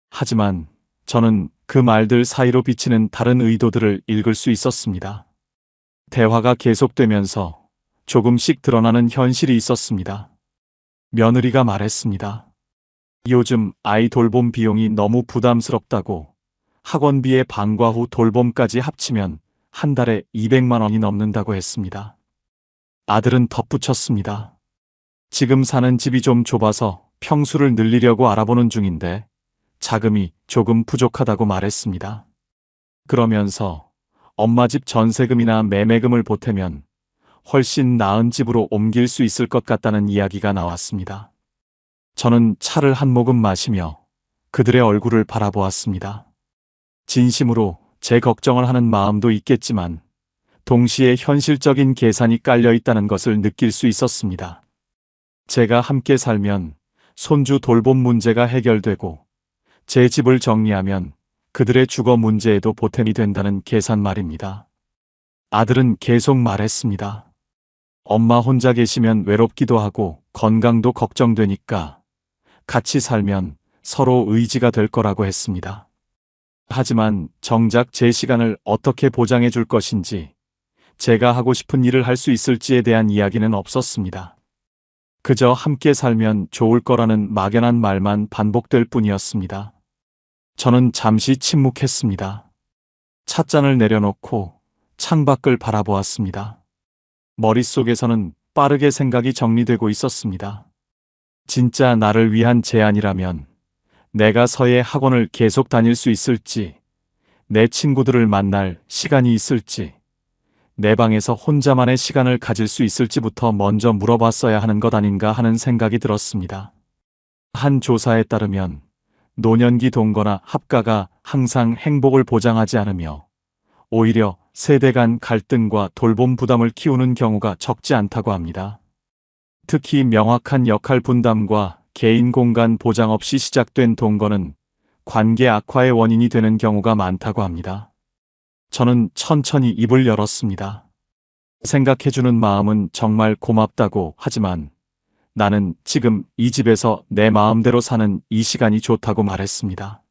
하지만 저는 그 말들 사이로 비치는 다른 의도들을 읽을 수 있었습니다. 대화가 계속되면서 조금씩 드러나는 현실이 있었습니다. 며느리가 말했습니다. 요즘 아이 돌봄 비용이 너무 부담스럽다고, 학원비에 방과 후 돌봄까지 합치면 한 달에 200만 원이 넘는다고 했습니다. 아들은 덧붙였습니다. 지금 사는 집이 좀 좁아서 평수를 늘리려고 알아보는 중인데 자금이 조금 부족하다고 말했습니다. 그러면서 엄마 집 전세금이나 매매금을 보태면 훨씬 나은 집으로 옮길 수 있을 것 같다는 이야기가 나왔습니다. 저는 차를 한 모금 마시며 그들의 얼굴을 바라보았습니다. 진심으로 제 걱정을 하는 마음도 있겠지만 동시에 현실적인 계산이 깔려 있다는 것을 느낄 수 있었습니다. 제가 함께 살면 손주 돌봄 문제가 해결되고 제 집을 정리하면 그들의 주거 문제에도 보탬이 된다는 계산 말입니다. 아들은 계속 말했습니다. 엄마 혼자 계시면 외롭기도 하고 건강도 걱정되니까 같이 살면 서로 의지가 될 거라고 했습니다. 하지만 정작 제 시간을 어떻게 보장해 줄 것인지, 제가 하고 싶은 일을 할 수 있을지에 대한 이야기는 없었습니다. 그저 함께 살면 좋을 거라는 막연한 말만 반복될 뿐이었습니다. 저는 잠시 침묵했습니다. 찻잔을 내려놓고 창밖을 바라보았습니다. 머릿속에서는 빠르게 생각이 정리되고 있었습니다. 진짜 나를 위한 제안이라면 내가 서예 학원을 계속 다닐 수 있을지, 내 친구들을 만날 시간이 있을지, 내 방에서 혼자만의 시간을 가질 수 있을지부터 먼저 물어봤어야 하는 것 아닌가 하는 생각이 들었습니다. 한 조사에 따르면 노년기 동거나 합가가 항상 행복을 보장하지 않으며 오히려 세대 간 갈등과 돌봄 부담을 키우는 경우가 적지 않다고 합니다. 특히 명확한 역할 분담과 개인 공간 보장 없이 시작된 동거는 관계 악화의 원인이 되는 경우가 많다고 합니다. 저는 천천히 입을 열었습니다. 생각해주는 마음은 정말 고맙다고, 하지만 나는 지금 이 집에서 내 마음대로 사는 이 시간이 좋다고 말했습니다.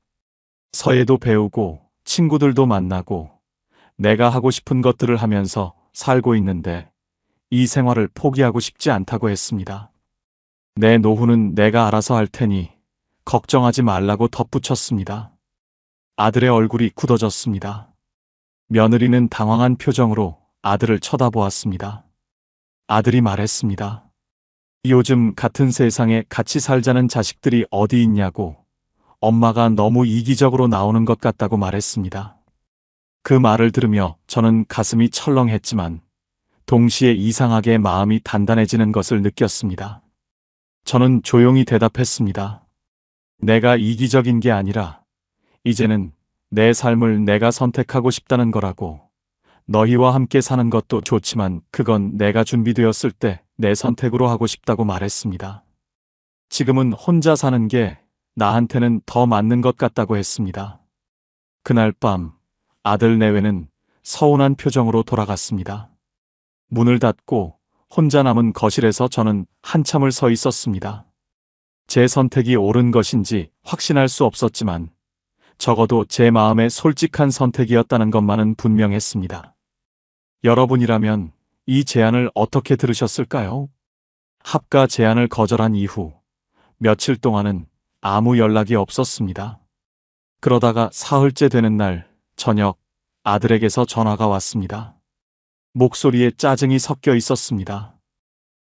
서예도 배우고 친구들도 만나고 내가 하고 싶은 것들을 하면서 살고 있는데 이 생활을 포기하고 싶지 않다고 했습니다. 내 노후는 내가 알아서 할 테니 걱정하지 말라고 덧붙였습니다. 아들의 얼굴이 굳어졌습니다. 며느리는 당황한 표정으로 아들을 쳐다보았습니다. 아들이 말했습니다. 요즘 같은 세상에 같이 살자는 자식들이 어디 있냐고, 엄마가 너무 이기적으로 나오는 것 같다고 말했습니다. 그 말을 들으며 저는 가슴이 철렁했지만 동시에 이상하게 마음이 단단해지는 것을 느꼈습니다. 저는 조용히 대답했습니다. 내가 이기적인 게 아니라 이제는 내 삶을 내가 선택하고 싶다는 거라고. 너희와 함께 사는 것도 좋지만 그건 내가 준비되었을 때 내 선택으로 하고 싶다고 말했습니다. 지금은 혼자 사는 게 나한테는 더 맞는 것 같다고 했습니다. 그날 밤 아들 내외는 서운한 표정으로 돌아갔습니다. 문을 닫고 혼자 남은 거실에서 저는 한참을 서 있었습니다. 제 선택이 옳은 것인지 확신할 수 없었지만 적어도 제 마음의 솔직한 선택이었다는 것만은 분명했습니다. 여러분이라면 이 제안을 어떻게 들으셨을까요? 합가 제안을 거절한 이후 며칠 동안은 아무 연락이 없었습니다. 그러다가 사흘째 되는 날 저녁 아들에게서 전화가 왔습니다. 목소리에 짜증이 섞여 있었습니다.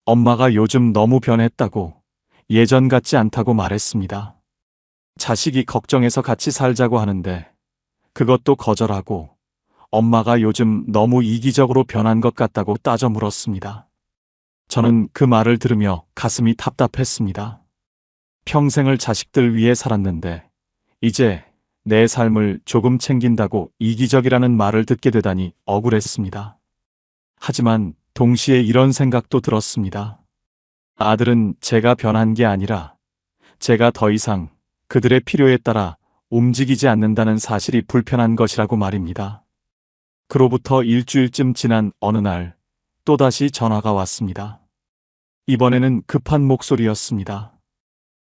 엄마가 요즘 너무 변했다고, 예전 같지 않다고 말했습니다. 자식이 걱정해서 같이 살자고 하는데 그것도 거절하고 엄마가 요즘 너무 이기적으로 변한 것 같다고 따져 물었습니다. 저는 그 말을 들으며 가슴이 답답했습니다. 평생을 자식들 위해 살았는데 이제 내 삶을 조금 챙긴다고 이기적이라는 말을 듣게 되다니 억울했습니다. 하지만 동시에 이런 생각도 들었습니다. 아들은 제가 변한 게 아니라 제가 더 이상 그들의 필요에 따라 움직이지 않는다는 사실이 불편한 것이라고 말입니다. 그로부터 일주일쯤 지난 어느 날 또다시 전화가 왔습니다. 이번에는 급한 목소리였습니다.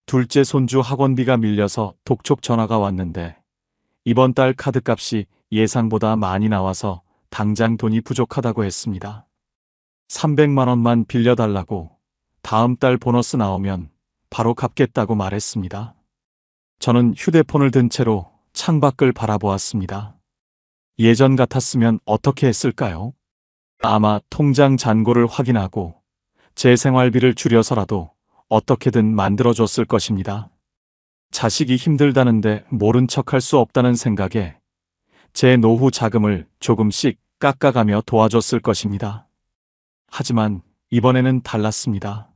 둘째 손주 학원비가 밀려서 독촉 전화가 왔는데 이번 달 카드값이 예상보다 많이 나와서 당장 돈이 부족하다고 했습니다. 300만 원만 빌려달라고, 다음 달 보너스 나오면 바로 갚겠다고 말했습니다. 저는 휴대폰을 든 채로 창밖을 바라보았습니다. 예전 같았으면 어떻게 했을까요? 아마 통장 잔고를 확인하고 제 생활비를 줄여서라도 어떻게든 만들어줬을 것입니다. 자식이 힘들다는데 모른 척할 수 없다는 생각에 제 노후 자금을 조금씩 깎아가며 도와줬을 것입니다. 하지만 이번에는 달랐습니다.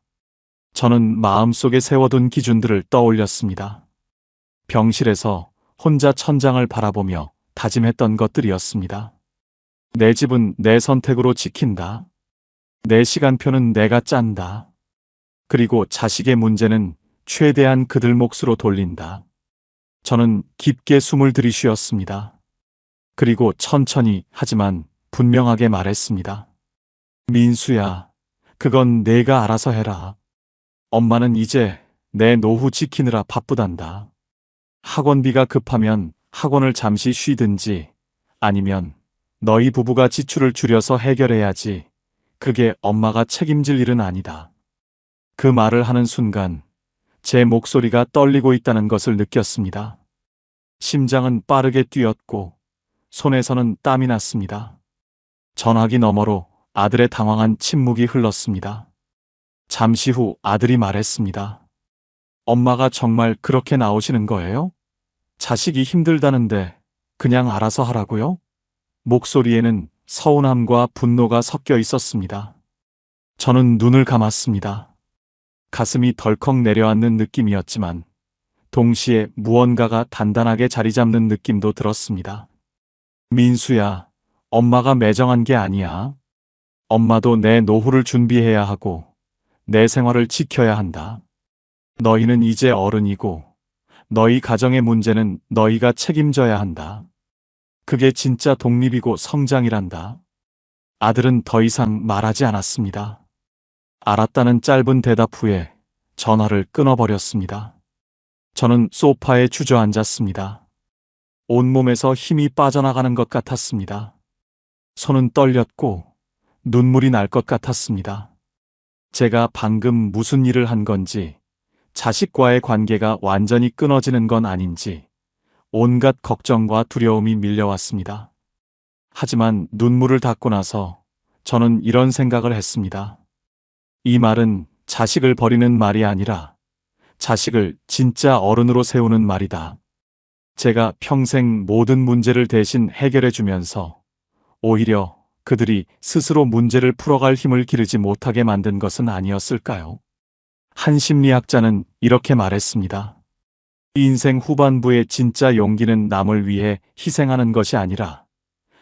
저는 마음속에 세워둔 기준들을 떠올렸습니다. 병실에서 혼자 천장을 바라보며 다짐했던 것들이었습니다. 내 집은 내 선택으로 지킨다. 내 시간표는 내가 짠다. 그리고 자식의 문제는 최대한 그들 몫으로 돌린다. 저는 깊게 숨을 들이쉬었습니다. 그리고 천천히 하지만 분명하게 말했습니다. 민수야, 그건 내가 알아서 해라. 엄마는 이제 내 노후 지키느라 바쁘단다. 학원비가 급하면 학원을 잠시 쉬든지 아니면 너희 부부가 지출을 줄여서 해결해야지. 그게 엄마가 책임질 일은 아니다. 그 말을 하는 순간 제 목소리가 떨리고 있다는 것을 느꼈습니다. 심장은 빠르게 뛰었고 손에서는 땀이 났습니다. 전화기 너머로 아들의 당황한 침묵이 흘렀습니다. 잠시 후 아들이 말했습니다. 엄마가 정말 그렇게 나오시는 거예요? 자식이 힘들다는데 그냥 알아서 하라고요? 목소리에는 서운함과 분노가 섞여 있었습니다. 저는 눈을 감았습니다. 가슴이 덜컥 내려앉는 느낌이었지만 동시에 무언가가 단단하게 자리 잡는 느낌도 들었습니다. 민수야, 엄마가 매정한 게 아니야. 엄마도 내 노후를 준비해야 하고 내 생활을 지켜야 한다. 너희는 이제 어른이고 너희 가정의 문제는 너희가 책임져야 한다. 그게 진짜 독립이고 성장이란다. 아들은 더 이상 말하지 않았습니다. 알았다는 짧은 대답 후에 전화를 끊어버렸습니다. 저는 소파에 주저앉았습니다. 온몸에서 힘이 빠져나가는 것 같았습니다. 손은 떨렸고 눈물이 날 것 같았습니다. 제가 방금 무슨 일을 한 건지, 자식과의 관계가 완전히 끊어지는 건 아닌지 온갖 걱정과 두려움이 밀려왔습니다. 하지만 눈물을 닦고 나서 저는 이런 생각을 했습니다. 이 말은 자식을 버리는 말이 아니라 자식을 진짜 어른으로 세우는 말이다. 제가 평생 모든 문제를 대신 해결해 주면서 오히려 그들이 스스로 문제를 풀어갈 힘을 기르지 못하게 만든 것은 아니었을까요? 한 심리학자는 이렇게 말했습니다. 인생 후반부의 진짜 용기는 남을 위해 희생하는 것이 아니라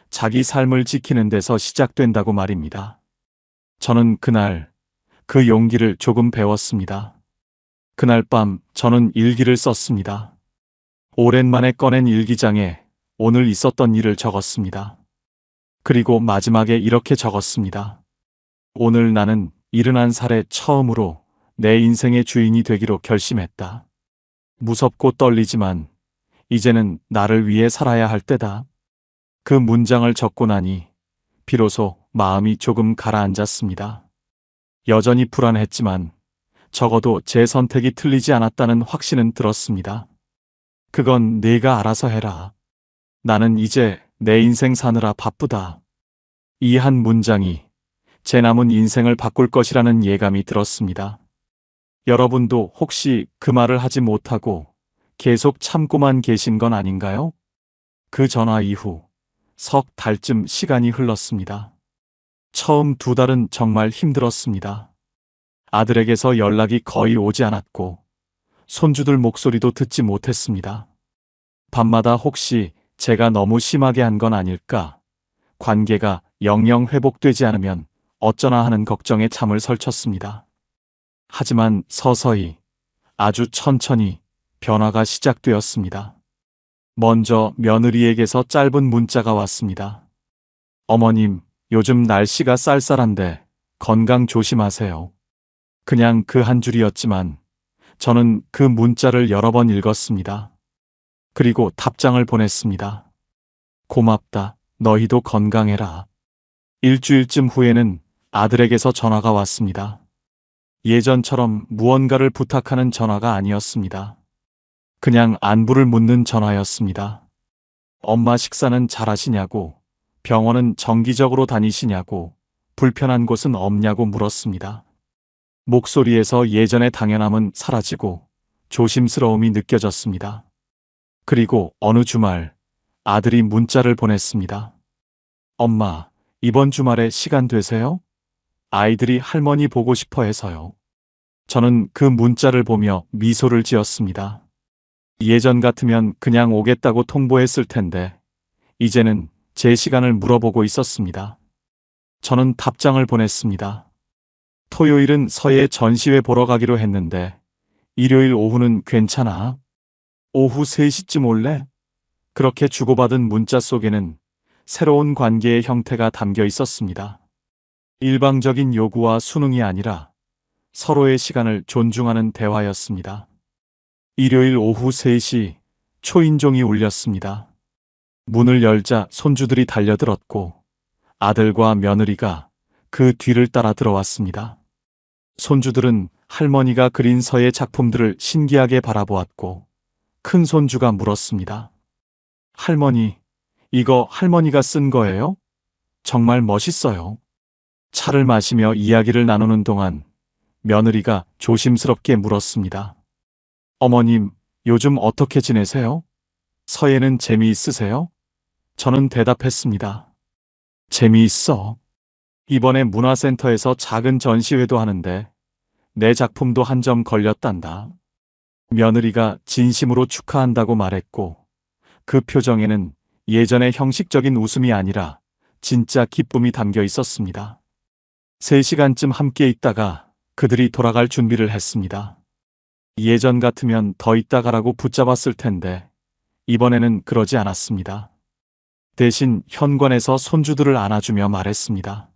자기 삶을 지키는 데서 시작된다고 말입니다. 저는 그날 그 용기를 조금 배웠습니다. 그날 밤 저는 일기를 썼습니다. 오랜만에 꺼낸 일기장에 오늘 있었던 일을 적었습니다. 그리고 마지막에 이렇게 적었습니다. 오늘 나는 71살에 처음으로 내 인생의 주인이 되기로 결심했다. 무섭고 떨리지만 이제는 나를 위해 살아야 할 때다. 그 문장을 적고 나니 비로소 마음이 조금 가라앉았습니다. 여전히 불안했지만 적어도 제 선택이 틀리지 않았다는 확신은 들었습니다. 그건 네가 알아서 해라. 나는 이제 내 인생 사느라 바쁘다. 이 한 문장이 제 남은 인생을 바꿀 것이라는 예감이 들었습니다. 여러분도 혹시 그 말을 하지 못하고 계속 참고만 계신 건 아닌가요? 그 전화 이후 석 달쯤 시간이 흘렀습니다. 처음 2달은 정말 힘들었습니다. 아들에게서 연락이 거의 오지 않았고 손주들 목소리도 듣지 못했습니다. 밤마다 혹시 제가 너무 심하게 한 건 아닐까? 관계가 영영 회복되지 않으면 어쩌나 하는 걱정에 잠을 설쳤습니다. 하지만 서서히, 아주 천천히 변화가 시작되었습니다. 먼저 며느리에게서 짧은 문자가 왔습니다. 어머님, 요즘 날씨가 쌀쌀한데 건강 조심하세요. 그냥 그 한 줄이었지만 저는 그 문자를 여러 번 읽었습니다. 그리고 답장을 보냈습니다. 고맙다. 너희도 건강해라. 일주일쯤 후에는 아들에게서 전화가 왔습니다. 예전처럼 무언가를 부탁하는 전화가 아니었습니다. 그냥 안부를 묻는 전화였습니다. 엄마 식사는 잘 하시냐고, 병원은 정기적으로 다니시냐고, 불편한 곳은 없냐고 물었습니다. 목소리에서 예전의 당연함은 사라지고 조심스러움이 느껴졌습니다. 그리고 어느 주말 아들이 문자를 보냈습니다. 엄마, 이번 주말에 시간 되세요? 아이들이 할머니 보고 싶어 해서요. 저는 그 문자를 보며 미소를 지었습니다. 예전 같으면 그냥 오겠다고 통보했을 텐데 이제는 제 시간을 물어보고 있었습니다. 저는 답장을 보냈습니다. 토요일은 서예 전시회 보러 가기로 했는데 일요일 오후는 괜찮아? 오후 3시쯤 올래? 그렇게 주고받은 문자 속에는 새로운 관계의 형태가 담겨 있었습니다. 일방적인 요구와 순응이 아니라 서로의 시간을 존중하는 대화였습니다. 일요일 오후 3시 초인종이 울렸습니다. 문을 열자 손주들이 달려들었고 아들과 며느리가 그 뒤를 따라 들어왔습니다. 손주들은 할머니가 그린 서예 작품들을 신기하게 바라보았고 큰 손주가 물었습니다. 할머니, 이거 할머니가 쓴 거예요? 정말 멋있어요. 차를 마시며 이야기를 나누는 동안 며느리가 조심스럽게 물었습니다. 어머님, 요즘 어떻게 지내세요? 서예는 재미있으세요? 저는 대답했습니다. 재미있어. 이번에 문화센터에서 작은 전시회도 하는데 내 작품도 한 점 걸렸단다. 며느리가 진심으로 축하한다고 말했고 그 표정에는 예전의 형식적인 웃음이 아니라 진짜 기쁨이 담겨 있었습니다. 3시간쯤 함께 있다가 그들이 돌아갈 준비를 했습니다. 예전 같으면 더 있다 가라고 붙잡았을 텐데 이번에는 그러지 않았습니다. 대신 현관에서 손주들을 안아주며 말했습니다.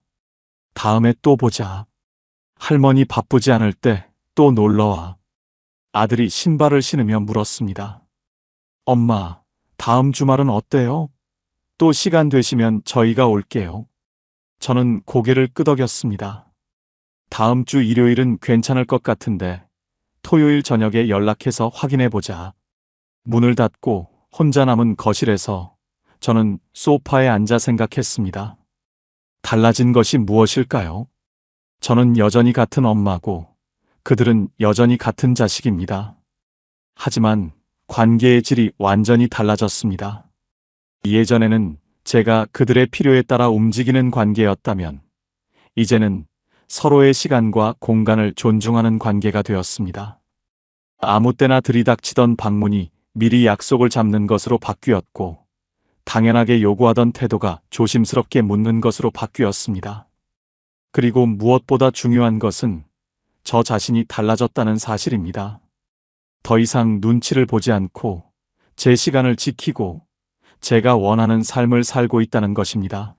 다음에 또 보자. 할머니 바쁘지 않을 때 또 놀러와. 아들이 신발을 신으며 물었습니다. 엄마, 다음 주말은 어때요? 또 시간 되시면 저희가 올게요. 저는 고개를 끄덕였습니다. 다음 주 일요일은 괜찮을 것 같은데 토요일 저녁에 연락해서 확인해 보자. 문을 닫고 혼자 남은 거실에서 저는 소파에 앉아 생각했습니다. 달라진 것이 무엇일까요? 저는 여전히 같은 엄마고 그들은 여전히 같은 자식입니다. 하지만 관계의 질이 완전히 달라졌습니다. 예전에는 제가 그들의 필요에 따라 움직이는 관계였다면 이제는 서로의 시간과 공간을 존중하는 관계가 되었습니다. 아무 때나 들이닥치던 방문이 미리 약속을 잡는 것으로 바뀌었고 당연하게 요구하던 태도가 조심스럽게 묻는 것으로 바뀌었습니다. 그리고 무엇보다 중요한 것은 저 자신이 달라졌다는 사실입니다. 더 이상 눈치를 보지 않고 제 시간을 지키고 제가 원하는 삶을 살고 있다는 것입니다.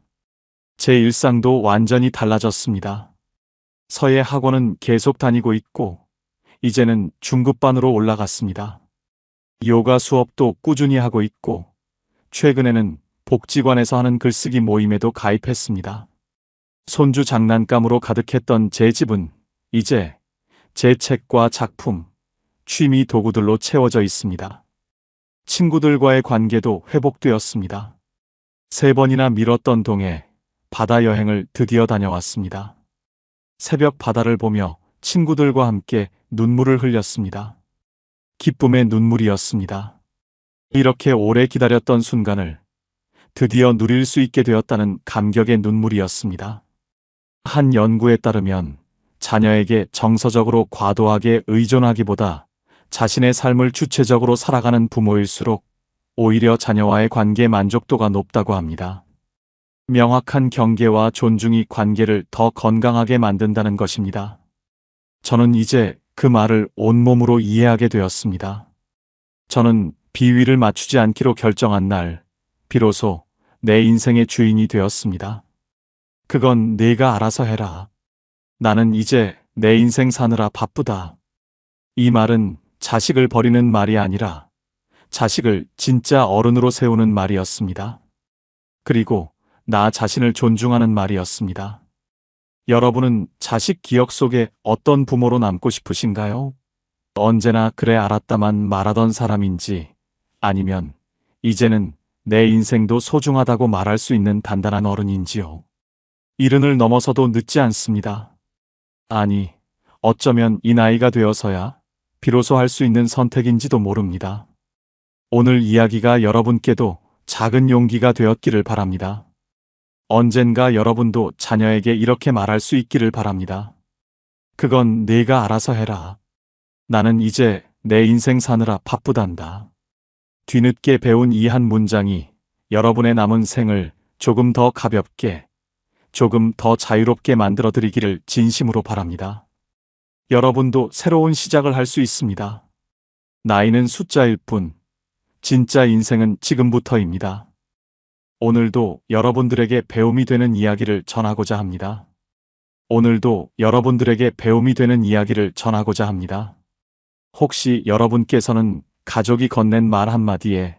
제 일상도 완전히 달라졌습니다. 서예 학원은 계속 다니고 있고 이제는 중급반으로 올라갔습니다. 요가 수업도 꾸준히 하고 있고 최근에는 복지관에서 하는 글쓰기 모임에도 가입했습니다. 손주 장난감으로 가득했던 제 집은 이제 제 책과 작품, 취미 도구들로 채워져 있습니다. 친구들과의 관계도 회복되었습니다. 3번이나 미뤘던 동해 바다 여행을 드디어 다녀왔습니다. 새벽 바다를 보며 친구들과 함께 눈물을 흘렸습니다. 기쁨의 눈물이었습니다. 이렇게 오래 기다렸던 순간을 드디어 누릴 수 있게 되었다는 감격의 눈물이었습니다. 한 연구에 따르면 자녀에게 정서적으로 과도하게 의존하기보다 자신의 삶을 주체적으로 살아가는 부모일수록 오히려 자녀와의 관계 만족도가 높다고 합니다. 명확한 경계와 존중이 관계를 더 건강하게 만든다는 것입니다. 저는 이제 그 말을 온몸으로 이해하게 되었습니다. 저는 비위를 맞추지 않기로 결정한 날, 비로소 내 인생의 주인이 되었습니다. 그건 네가 알아서 해라. 나는 이제 내 인생 사느라 바쁘다. 이 말은 자식을 버리는 말이 아니라 자식을 진짜 어른으로 세우는 말이었습니다. 그리고 나 자신을 존중하는 말이었습니다. 여러분은 자식 기억 속에 어떤 부모로 남고 싶으신가요? 언제나 그래 알았다만 말하던 사람인지 아니면 이제는 내 인생도 소중하다고 말할 수 있는 단단한 어른인지요. 이른을 넘어서도 늦지 않습니다. 아니, 어쩌면 이 나이가 되어서야 비로소 할 수 있는 선택인지도 모릅니다. 오늘 이야기가 여러분께도 작은 용기가 되었기를 바랍니다. 언젠가 여러분도 자녀에게 이렇게 말할 수 있기를 바랍니다. 그건 네가 알아서 해라. 나는 이제 내 인생 사느라 바쁘단다. 뒤늦게 배운 이 한 문장이 여러분의 남은 생을 조금 더 가볍게, 조금 더 자유롭게 만들어 드리기를 진심으로 바랍니다. 여러분도 새로운 시작을 할 수 있습니다. 나이는 숫자일 뿐, 진짜 인생은 지금부터입니다. 오늘도 여러분들에게 배움이 되는 이야기를 전하고자 합니다. 오늘도 여러분들에게 배움이 되는 이야기를 전하고자 합니다. 혹시 여러분께서는 가족이 건넨 말 한마디에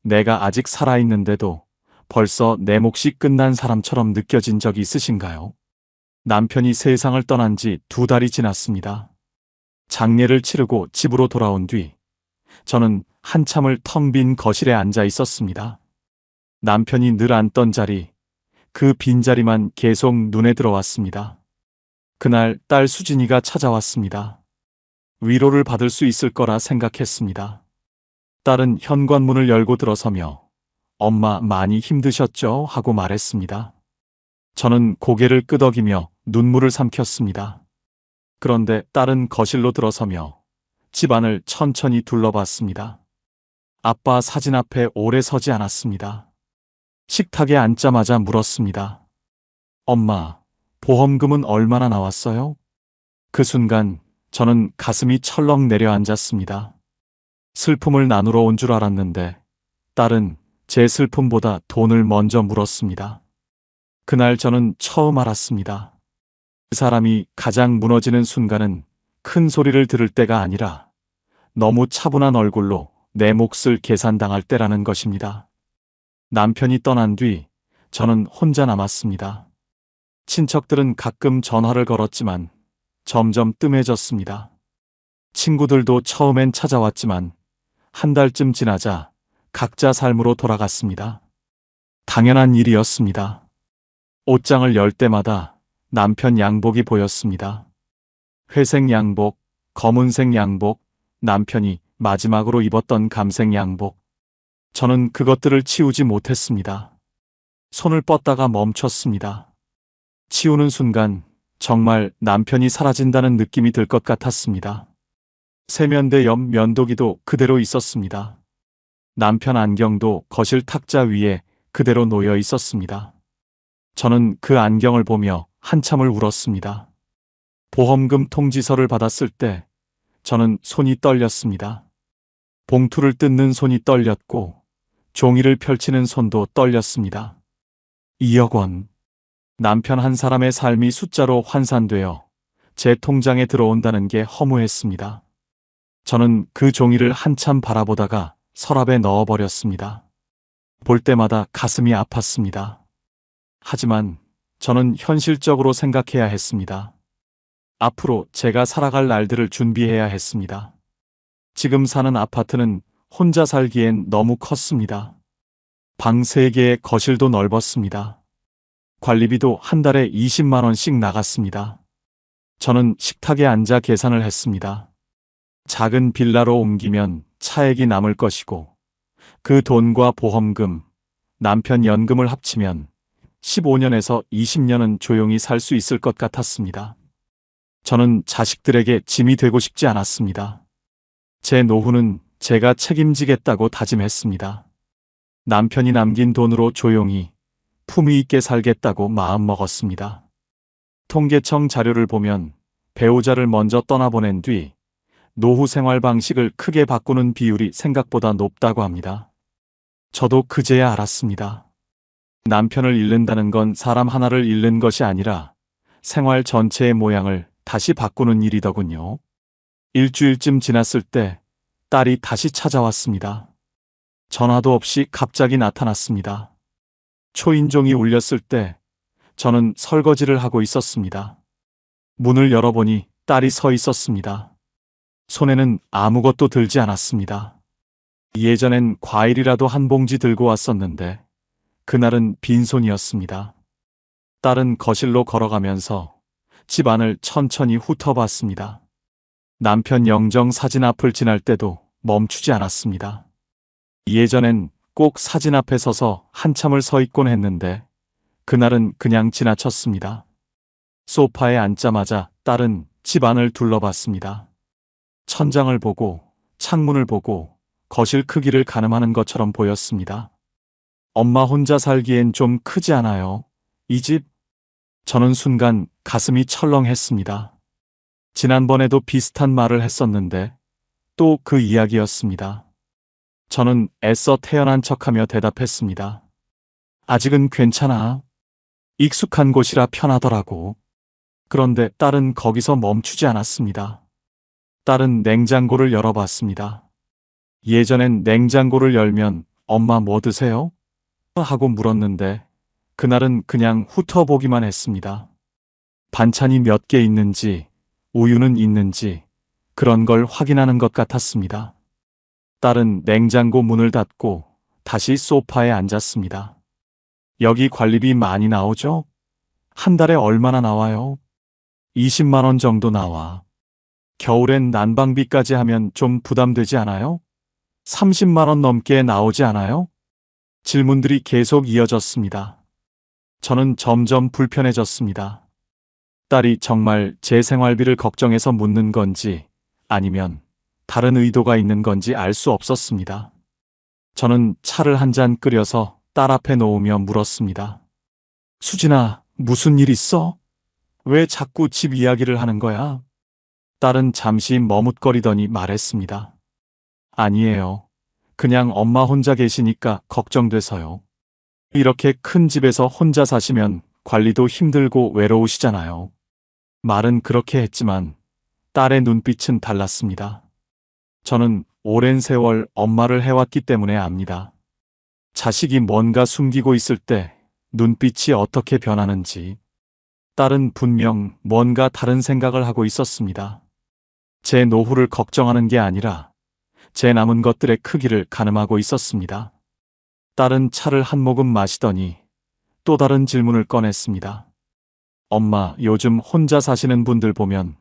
내가 아직 살아있는데도 벌써 내 몫이 끝난 사람처럼 느껴진 적이 있으신가요? 남편이 세상을 떠난 지 2달이 지났습니다. 장례를 치르고 집으로 돌아온 뒤 저는 한참을 텅 빈 거실에 앉아 있었습니다. 남편이 늘 앉던 자리, 그 빈자리만 계속 눈에 들어왔습니다. 그날 딸 수진이가 찾아왔습니다. 위로를 받을 수 있을 거라 생각했습니다. 딸은 현관문을 열고 들어서며 엄마 많이 힘드셨죠? 하고 말했습니다. 저는 고개를 끄덕이며 눈물을 삼켰습니다. 그런데 딸은 거실로 들어서며 집안을 천천히 둘러봤습니다. 아빠 사진 앞에 오래 서지 않았습니다. 식탁에 앉자마자 물었습니다. 엄마, 보험금은 얼마나 나왔어요? 그 순간 저는 가슴이 철렁 내려앉았습니다. 슬픔을 나누러 온 줄 알았는데 딸은 제 슬픔보다 돈을 먼저 물었습니다. 그날 저는 처음 알았습니다. 그 사람이 가장 무너지는 순간은 큰 소리를 들을 때가 아니라 너무 차분한 얼굴로 내 몫을 계산당할 때라는 것입니다. 남편이 떠난 뒤 저는 혼자 남았습니다. 친척들은 가끔 전화를 걸었지만 점점 뜸해졌습니다. 친구들도 처음엔 찾아왔지만 한 달쯤 지나자 각자 삶으로 돌아갔습니다. 당연한 일이었습니다. 옷장을 열 때마다 남편 양복이 보였습니다. 회색 양복, 검은색 양복, 남편이 마지막으로 입었던 감색 양복. 저는 그것들을 치우지 못했습니다. 손을 뻗다가 멈췄습니다. 치우는 순간 정말 남편이 사라진다는 느낌이 들 것 같았습니다. 세면대 옆 면도기도 그대로 있었습니다. 남편 안경도 거실 탁자 위에 그대로 놓여 있었습니다. 저는 그 안경을 보며 한참을 울었습니다. 보험금 통지서를 받았을 때 저는 손이 떨렸습니다. 봉투를 뜯는 손이 떨렸고 종이를 펼치는 손도 떨렸습니다. 2억 원. 남편 한 사람의 삶이 숫자로 환산되어 제 통장에 들어온다는 게 허무했습니다. 저는 그 종이를 한참 바라보다가 서랍에 넣어버렸습니다. 볼 때마다 가슴이 아팠습니다. 하지만 저는 현실적으로 생각해야 했습니다. 앞으로 제가 살아갈 날들을 준비해야 했습니다. 지금 사는 아파트는 혼자 살기엔 너무 컸습니다. 방 3개에 거실도 넓었습니다. 관리비도 한 달에 20만 원씩 나갔습니다. 저는 식탁에 앉아 계산을 했습니다. 작은 빌라로 옮기면 차액이 남을 것이고 그 돈과 보험금, 남편 연금을 합치면 15년에서 20년은 조용히 살 수 있을 것 같았습니다. 저는 자식들에게 짐이 되고 싶지 않았습니다. 제 노후는 제가 책임지겠다고 다짐했습니다. 남편이 남긴 돈으로 조용히 품위 있게 살겠다고 마음먹었습니다. 통계청 자료를 보면 배우자를 먼저 떠나보낸 뒤 노후 생활 방식을 크게 바꾸는 비율이 생각보다 높다고 합니다. 저도 그제야 알았습니다. 남편을 잃는다는 건 사람 하나를 잃는 것이 아니라 생활 전체의 모양을 다시 바꾸는 일이더군요. 일주일쯤 지났을 때 딸이 다시 찾아왔습니다. 전화도 없이 갑자기 나타났습니다. 초인종이 울렸을 때 저는 설거지를 하고 있었습니다. 문을 열어보니 딸이 서 있었습니다. 손에는 아무것도 들지 않았습니다. 예전엔 과일이라도 한 봉지 들고 왔었는데 그날은 빈손이었습니다. 딸은 거실로 걸어가면서 집 안을 천천히 훑어봤습니다. 남편 영정 사진 앞을 지날 때도 멈추지 않았습니다. 예전엔 꼭 사진 앞에 서서 한참을 서 있곤 했는데 그날은 그냥 지나쳤습니다. 소파에 앉자마자 딸은 집 안을 둘러봤습니다. 천장을 보고 창문을 보고 거실 크기를 가늠하는 것처럼 보였습니다. 엄마 혼자 살기엔 좀 크지 않아요? 이 집? 저는 순간 가슴이 철렁했습니다. 지난번에도 비슷한 말을 했었는데 또 그 이야기였습니다. 저는 애써 태연한 척하며 대답했습니다. 아직은 괜찮아. 익숙한 곳이라 편하더라고. 그런데 딸은 거기서 멈추지 않았습니다. 딸은 냉장고를 열어봤습니다. 예전엔 냉장고를 열면 엄마 뭐 드세요? 하고 물었는데 그날은 그냥 훑어보기만 했습니다. 반찬이 몇 개 있는지, 우유는 있는지 그런 걸 확인하는 것 같았습니다. 딸은 냉장고 문을 닫고 다시 소파에 앉았습니다. 여기 관리비 많이 나오죠? 한 달에 얼마나 나와요? 20만 원 정도 나와. 겨울엔 난방비까지 하면 좀 부담되지 않아요? 30만 원 넘게 나오지 않아요? 질문들이 계속 이어졌습니다. 저는 점점 불편해졌습니다. 딸이 정말 제 생활비를 걱정해서 묻는 건지 아니면 다른 의도가 있는 건지 알 수 없었습니다. 저는 차를 한 잔 끓여서 딸 앞에 놓으며 물었습니다. 수진아, 무슨 일 있어? 왜 자꾸 집 이야기를 하는 거야? 딸은 잠시 머뭇거리더니 말했습니다. 아니에요. 그냥 엄마 혼자 계시니까 걱정돼서요. 이렇게 큰 집에서 혼자 사시면 관리도 힘들고 외로우시잖아요. 말은 그렇게 했지만 딸의 눈빛은 달랐습니다. 저는 오랜 세월 엄마를 해왔기 때문에 압니다. 자식이 뭔가 숨기고 있을 때 눈빛이 어떻게 변하는지. 딸은 분명 뭔가 다른 생각을 하고 있었습니다. 제 노후를 걱정하는 게 아니라 제 남은 것들의 크기를 가늠하고 있었습니다. 딸은 차를 한 모금 마시더니 또 다른 질문을 꺼냈습니다. 엄마, 요즘 혼자 사시는 분들 보면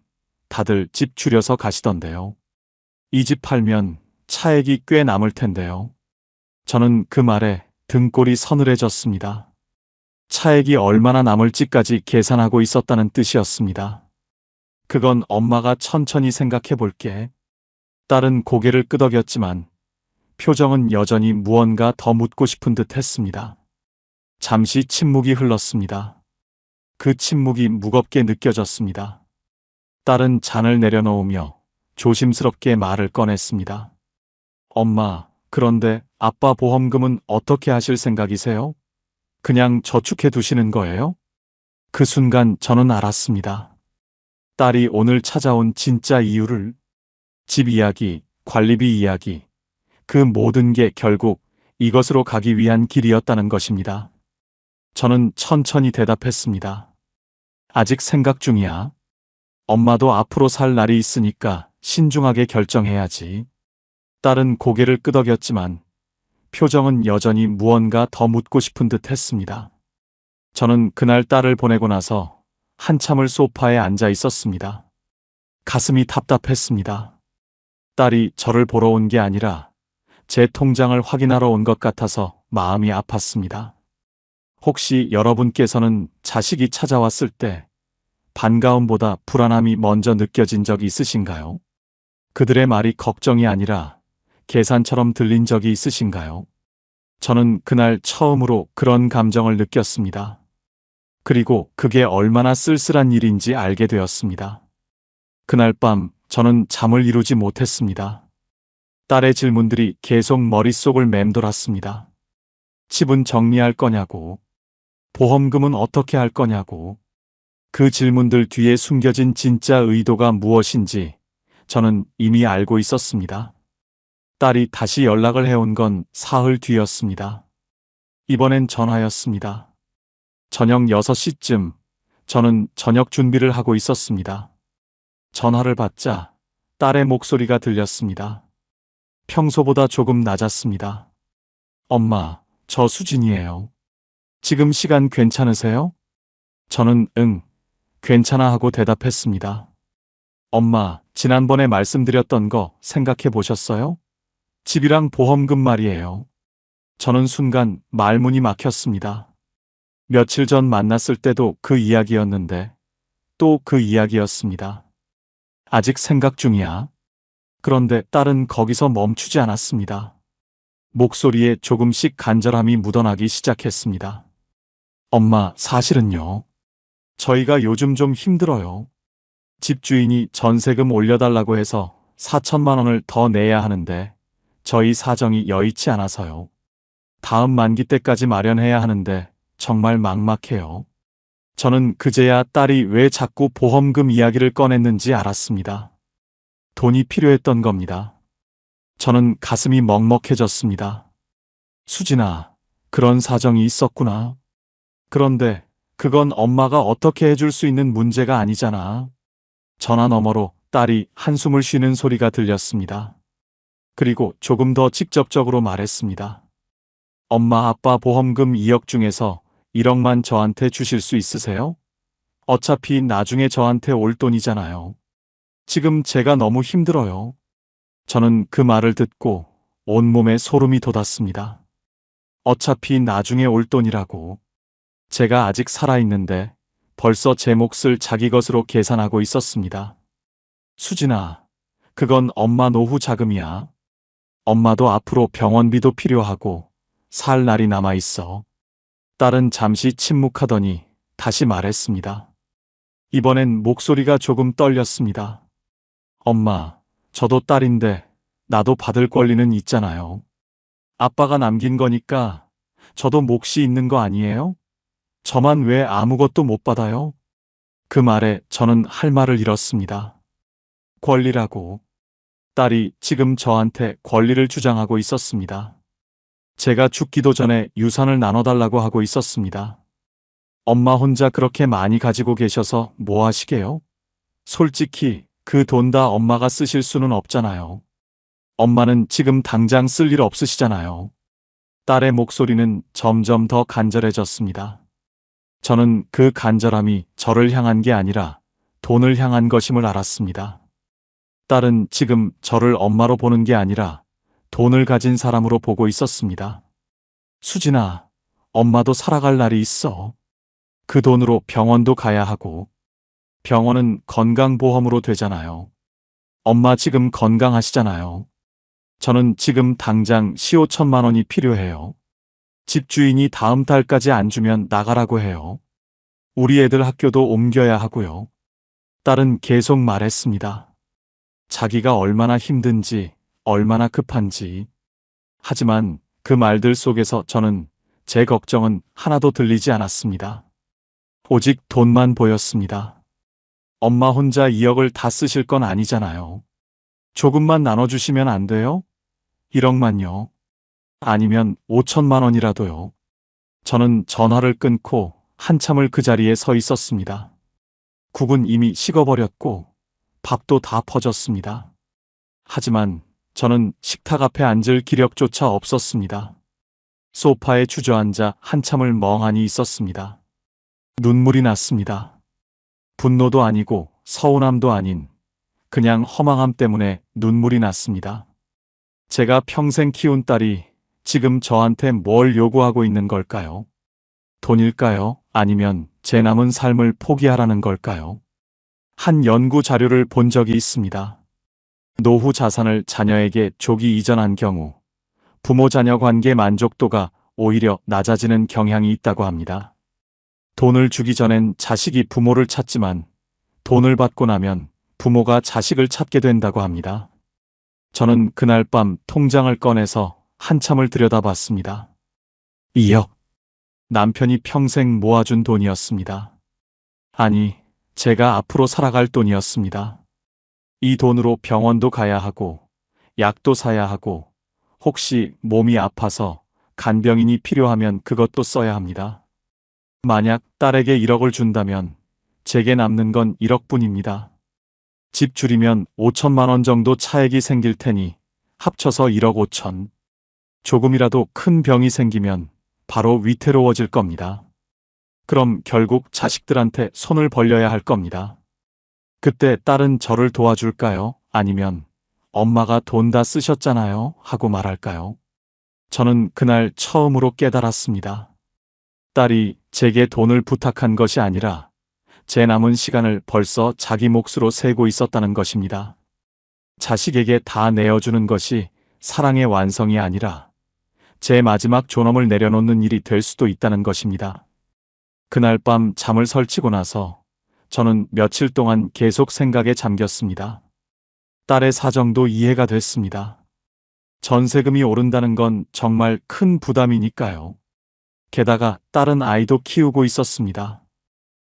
다들 집 줄여서 가시던데요. 이 집 팔면 차액이 꽤 남을 텐데요. 저는 그 말에 등골이 서늘해졌습니다. 차액이 얼마나 남을지까지 계산하고 있었다는 뜻이었습니다. 그건 엄마가 천천히 생각해 볼게. 딸은 고개를 끄덕였지만 표정은 여전히 무언가 더 묻고 싶은 듯 했습니다. 잠시 침묵이 흘렀습니다. 그 침묵이 무겁게 느껴졌습니다. 딸은 잔을 내려놓으며 조심스럽게 말을 꺼냈습니다. 엄마, 그런데 아빠 보험금은 어떻게 하실 생각이세요? 그냥 저축해 두시는 거예요? 그 순간 저는 알았습니다. 딸이 오늘 찾아온 진짜 이유를. 집 이야기, 관리비 이야기, 그 모든 게 결국 이것으로 가기 위한 길이었다는 것입니다. 저는 천천히 대답했습니다. 아직 생각 중이야. 엄마도 앞으로 살 날이 있으니까 신중하게 결정해야지. 딸은 고개를 끄덕였지만 표정은 여전히 무언가 더 묻고 싶은 듯 했습니다. 저는 그날 딸을 보내고 나서 한참을 소파에 앉아 있었습니다. 가슴이 답답했습니다. 딸이 저를 보러 온 게 아니라 제 통장을 확인하러 온 것 같아서 마음이 아팠습니다. 혹시 여러분께서는 자식이 찾아왔을 때 반가움보다 불안함이 먼저 느껴진 적이 있으신가요? 그들의 말이 걱정이 아니라 계산처럼 들린 적이 있으신가요? 저는 그날 처음으로 그런 감정을 느꼈습니다. 그리고 그게 얼마나 쓸쓸한 일인지 알게 되었습니다. 그날 밤 저는 잠을 이루지 못했습니다. 딸의 질문들이 계속 머릿속을 맴돌았습니다. 집은 정리할 거냐고, 보험금은 어떻게 할 거냐고, 그 질문들 뒤에 숨겨진 진짜 의도가 무엇인지 저는 이미 알고 있었습니다. 딸이 다시 연락을 해온 건 사흘 뒤였습니다. 이번엔 전화였습니다. 저녁 6시쯤 저는 저녁 준비를 하고 있었습니다. 전화를 받자 딸의 목소리가 들렸습니다. 평소보다 조금 낮았습니다. 엄마, 저 수진이에요. 지금 시간 괜찮으세요? 저는 응, 괜찮아 하고 대답했습니다. 엄마, 지난번에 말씀드렸던 거 생각해 보셨어요? 집이랑 보험금 말이에요. 저는 순간 말문이 막혔습니다. 며칠 전 만났을 때도 그 이야기였는데 또 그 이야기였습니다. 아직 생각 중이야. 그런데 딸은 거기서 멈추지 않았습니다. 목소리에 조금씩 간절함이 묻어나기 시작했습니다. 엄마, 사실은요. 저희가 요즘 좀 힘들어요. 집주인이 전세금 올려달라고 해서 4천만 원을 더 내야 하는데 저희 사정이 여의치 않아서요. 다음 만기 때까지 마련해야 하는데 정말 막막해요. 저는 그제야 딸이 왜 자꾸 보험금 이야기를 꺼냈는지 알았습니다. 돈이 필요했던 겁니다. 저는 가슴이 먹먹해졌습니다. 수진아, 그런 사정이 있었구나. 그런데 그건 엄마가 어떻게 해줄 수 있는 문제가 아니잖아. 전화 너머로 딸이 한숨을 쉬는 소리가 들렸습니다. 그리고 조금 더 직접적으로 말했습니다. 엄마 아빠 보험금 2억 중에서 1억만 저한테 주실 수 있으세요? 어차피 나중에 저한테 올 돈이잖아요. 지금 제가 너무 힘들어요. 저는 그 말을 듣고 온몸에 소름이 돋았습니다. 어차피 나중에 올 돈이라고. 제가 아직 살아있는데 벌써 제 몫을 자기 것으로 계산하고 있었습니다. 수진아, 그건 엄마 노후 자금이야. 엄마도 앞으로 병원비도 필요하고 살 날이 남아있어. 딸은 잠시 침묵하더니 다시 말했습니다. 이번엔 목소리가 조금 떨렸습니다. 엄마, 저도 딸인데 나도 받을 권리는 있잖아요. 아빠가 남긴 거니까 저도 몫이 있는 거 아니에요? 저만 왜 아무것도 못 받아요? 그 말에 저는 할 말을 잃었습니다. 권리라고. 딸이 지금 저한테 권리를 주장하고 있었습니다. 제가 죽기도 전에 유산을 나눠달라고 하고 있었습니다. 엄마 혼자 그렇게 많이 가지고 계셔서 뭐 하시게요? 솔직히 그 돈 다 엄마가 쓰실 수는 없잖아요. 엄마는 지금 당장 쓸 일 없으시잖아요. 딸의 목소리는 점점 더 간절해졌습니다. 저는 그 간절함이 저를 향한 게 아니라 돈을 향한 것임을 알았습니다. 딸은 지금 저를 엄마로 보는 게 아니라 돈을 가진 사람으로 보고 있었습니다. 수진아, 엄마도 살아갈 날이 있어. 그 돈으로 병원도 가야 하고, 병원은 건강보험으로 되잖아요. 엄마 지금 건강하시잖아요. 저는 지금 당장 15천만 원이 필요해요. 집주인이 다음 달까지 안 주면 나가라고 해요. 우리 애들 학교도 옮겨야 하고요. 딸은 계속 말했습니다. 자기가 얼마나 힘든지, 얼마나 급한지. 하지만 그 말들 속에서 저는 제 걱정은 하나도 들리지 않았습니다. 오직 돈만 보였습니다. 엄마 혼자 2억을 다 쓰실 건 아니잖아요. 조금만 나눠주시면 안 돼요? 1억만요. 아니면 5천만 원이라도요. 저는 전화를 끊고 한참을 그 자리에 서 있었습니다. 국은 이미 식어버렸고 밥도 다 퍼졌습니다. 하지만 저는 식탁 앞에 앉을 기력조차 없었습니다. 소파에 주저앉아 한참을 멍하니 있었습니다. 눈물이 났습니다. 분노도 아니고 서운함도 아닌 그냥 허망함 때문에 눈물이 났습니다. 제가 평생 키운 딸이 지금 저한테 뭘 요구하고 있는 걸까요? 돈일까요? 아니면 제 남은 삶을 포기하라는 걸까요? 한 연구 자료를 본 적이 있습니다. 노후 자산을 자녀에게 조기 이전한 경우 부모 자녀 관계 만족도가 오히려 낮아지는 경향이 있다고 합니다. 돈을 주기 전엔 자식이 부모를 찾지만 돈을 받고 나면 부모가 자식을 찾게 된다고 합니다. 저는 그날 밤 통장을 꺼내서 한참을 들여다봤습니다. 2억. 남편이 평생 모아준 돈이었습니다. 아니, 제가 앞으로 살아갈 돈이었습니다. 이 돈으로 병원도 가야 하고, 약도 사야 하고, 혹시 몸이 아파서 간병인이 필요하면 그것도 써야 합니다. 만약 딸에게 1억을 준다면 제게 남는 건 1억뿐입니다. 집 줄이면 5천만 원 정도 차액이 생길 테니 합쳐서 1억 5천. 조금이라도 큰 병이 생기면 바로 위태로워질 겁니다. 그럼 결국 자식들한테 손을 벌려야 할 겁니다. 그때 딸은 저를 도와줄까요? 아니면 엄마가 돈 다 쓰셨잖아요 하고 말할까요? 저는 그날 처음으로 깨달았습니다. 딸이 제게 돈을 부탁한 것이 아니라 제 남은 시간을 벌써 자기 몫으로 세고 있었다는 것입니다. 자식에게 다 내어주는 것이 사랑의 완성이 아니라 제 마지막 존엄을 내려놓는 일이 될 수도 있다는 것입니다. 그날 밤 잠을 설치고 나서 저는 며칠 동안 계속 생각에 잠겼습니다. 딸의 사정도 이해가 됐습니다. 전세금이 오른다는 건 정말 큰 부담이니까요. 게다가 딸은 아이도 키우고 있었습니다.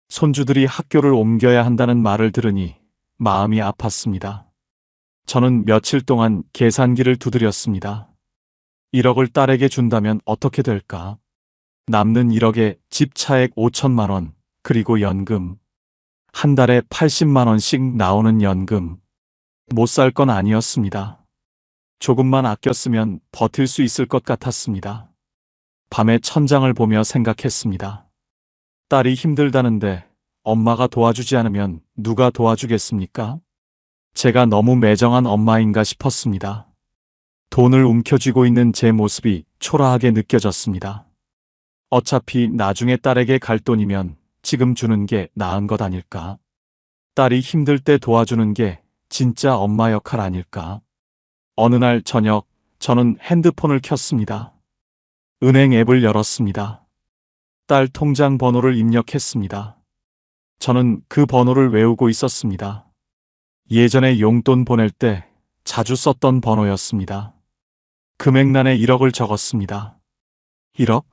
손주들이 학교를 옮겨야 한다는 말을 들으니 마음이 아팠습니다. 저는 며칠 동안 계산기를 두드렸습니다. 1억을 딸에게 준다면 어떻게 될까? 남는 1억에 집 차액 5천만 원, 그리고 연금. 한 달에 80만 원씩 나오는 연금. 못 살 건 아니었습니다. 조금만 아껴 쓰면 버틸 수 있을 것 같았습니다. 밤에 천장을 보며 생각했습니다. 딸이 힘들다는데 엄마가 도와주지 않으면 누가 도와주겠습니까? 제가 너무 매정한 엄마인가 싶었습니다. 돈을 움켜쥐고 있는 제 모습이 초라하게 느껴졌습니다. 어차피 나중에 딸에게 갈 돈이면 지금 주는 게 나은 것 아닐까? 딸이 힘들 때 도와주는 게 진짜 엄마 역할 아닐까? 어느 날 저녁, 저는 핸드폰을 켰습니다. 은행 앱을 열었습니다. 딸 통장 번호를 입력했습니다. 저는 그 번호를 외우고 있었습니다. 예전에 용돈 보낼 때 자주 썼던 번호였습니다. 금액란에 1억을 적었습니다. 1억?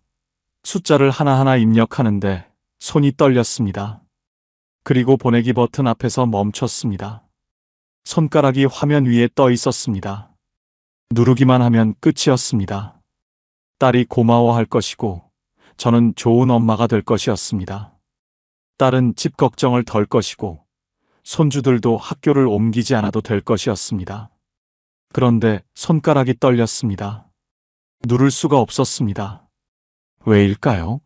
숫자를 하나하나 입력하는데 손이 떨렸습니다. 그리고 보내기 버튼 앞에서 멈췄습니다. 손가락이 화면 위에 떠 있었습니다. 누르기만 하면 끝이었습니다. 딸이 고마워할 것이고 저는 좋은 엄마가 될 것이었습니다. 딸은 집 걱정을 덜 것이고 손주들도 학교를 옮기지 않아도 될 것이었습니다. 그런데 손가락이 떨렸습니다. 누를 수가 없었습니다. 왜일까요?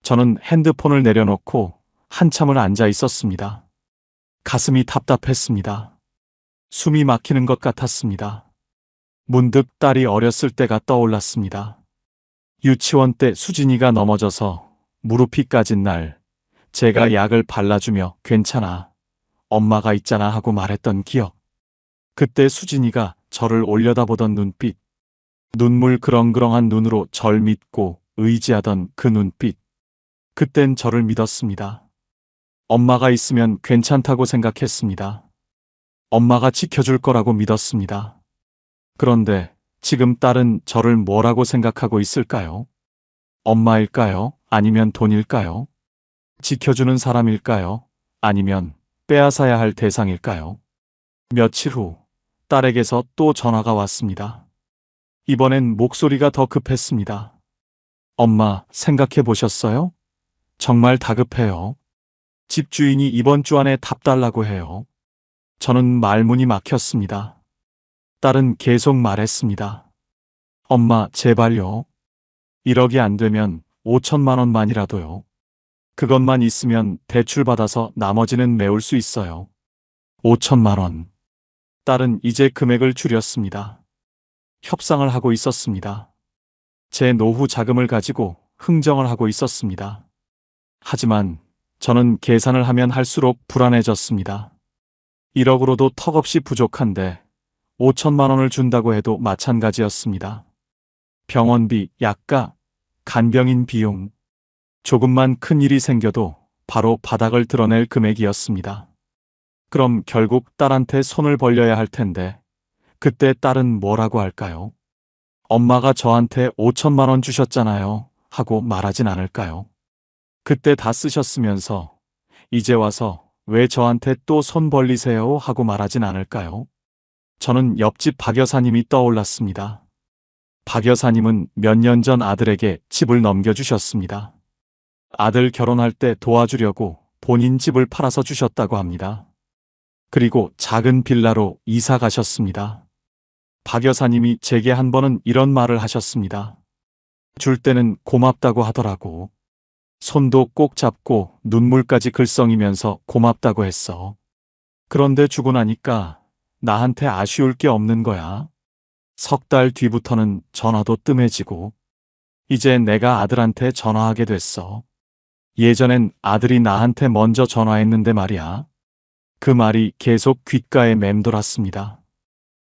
저는 핸드폰을 내려놓고 한참을 앉아 있었습니다. 가슴이 답답했습니다. 숨이 막히는 것 같았습니다. 문득 딸이 어렸을 때가 떠올랐습니다. 유치원 때 수진이가 넘어져서 무릎이 까진 날, 제가 약을 발라주며 괜찮아, 엄마가 있잖아 하고 말했던 기억. 그때 수진이가 저를 올려다보던 눈빛, 눈물 그렁그렁한 눈으로 절 믿고 의지하던 그 눈빛. 그땐 저를 믿었습니다. 엄마가 있으면 괜찮다고 생각했습니다. 엄마가 지켜줄 거라고 믿었습니다. 그런데 지금 딸은 저를 뭐라고 생각하고 있을까요? 엄마일까요? 아니면 돈일까요? 지켜주는 사람일까요? 아니면 빼앗아야 할 대상일까요? 며칠 후 딸에게서 또 전화가 왔습니다. 이번엔 목소리가 더 급했습니다. 엄마, 생각해 보셨어요? 정말 다급해요. 집주인이 이번 주 안에 답 달라고 해요. 저는 말문이 막혔습니다. 딸은 계속 말했습니다. 엄마, 제발요. 1억이 안 되면 5천만 원만이라도요. 그것만 있으면 대출 받아서 나머지는 메울 수 있어요. 5천만 원. 딸은 이제 금액을 줄였습니다. 협상을 하고 있었습니다. 제 노후 자금을 가지고 흥정을 하고 있었습니다. 하지만 저는 계산을 하면 할수록 불안해졌습니다. 1억으로도 턱없이 부족한데 5천만 원을 준다고 해도 마찬가지였습니다. 병원비, 약가, 간병인 비용, 조금만 큰 일이 생겨도 바로 바닥을 드러낼 금액이었습니다. 그럼 결국 딸한테 손을 벌려야 할 텐데 그때 딸은 뭐라고 할까요? 엄마가 저한테 5천만 원 주셨잖아요 하고 말하진 않을까요? 그때 다 쓰셨으면서 이제 와서 왜 저한테 또 손 벌리세요 하고 말하진 않을까요? 저는 옆집 박 여사님이 떠올랐습니다. 박 여사님은 몇 년 전 아들에게 집을 넘겨주셨습니다. 아들 결혼할 때 도와주려고 본인 집을 팔아서 주셨다고 합니다. 그리고 작은 빌라로 이사 가셨습니다. 박 여사님이 제게 한 번은 이런 말을 하셨습니다. 줄 때는 고맙다고 하더라고. 손도 꼭 잡고 눈물까지 글썽이면서 고맙다고 했어. 그런데 주고 나니까 나한테 아쉬울 게 없는 거야. 석 달 뒤부터는 전화도 뜸해지고 이제 내가 아들한테 전화하게 됐어. 예전엔 아들이 나한테 먼저 전화했는데 말이야. 그 말이 계속 귓가에 맴돌았습니다.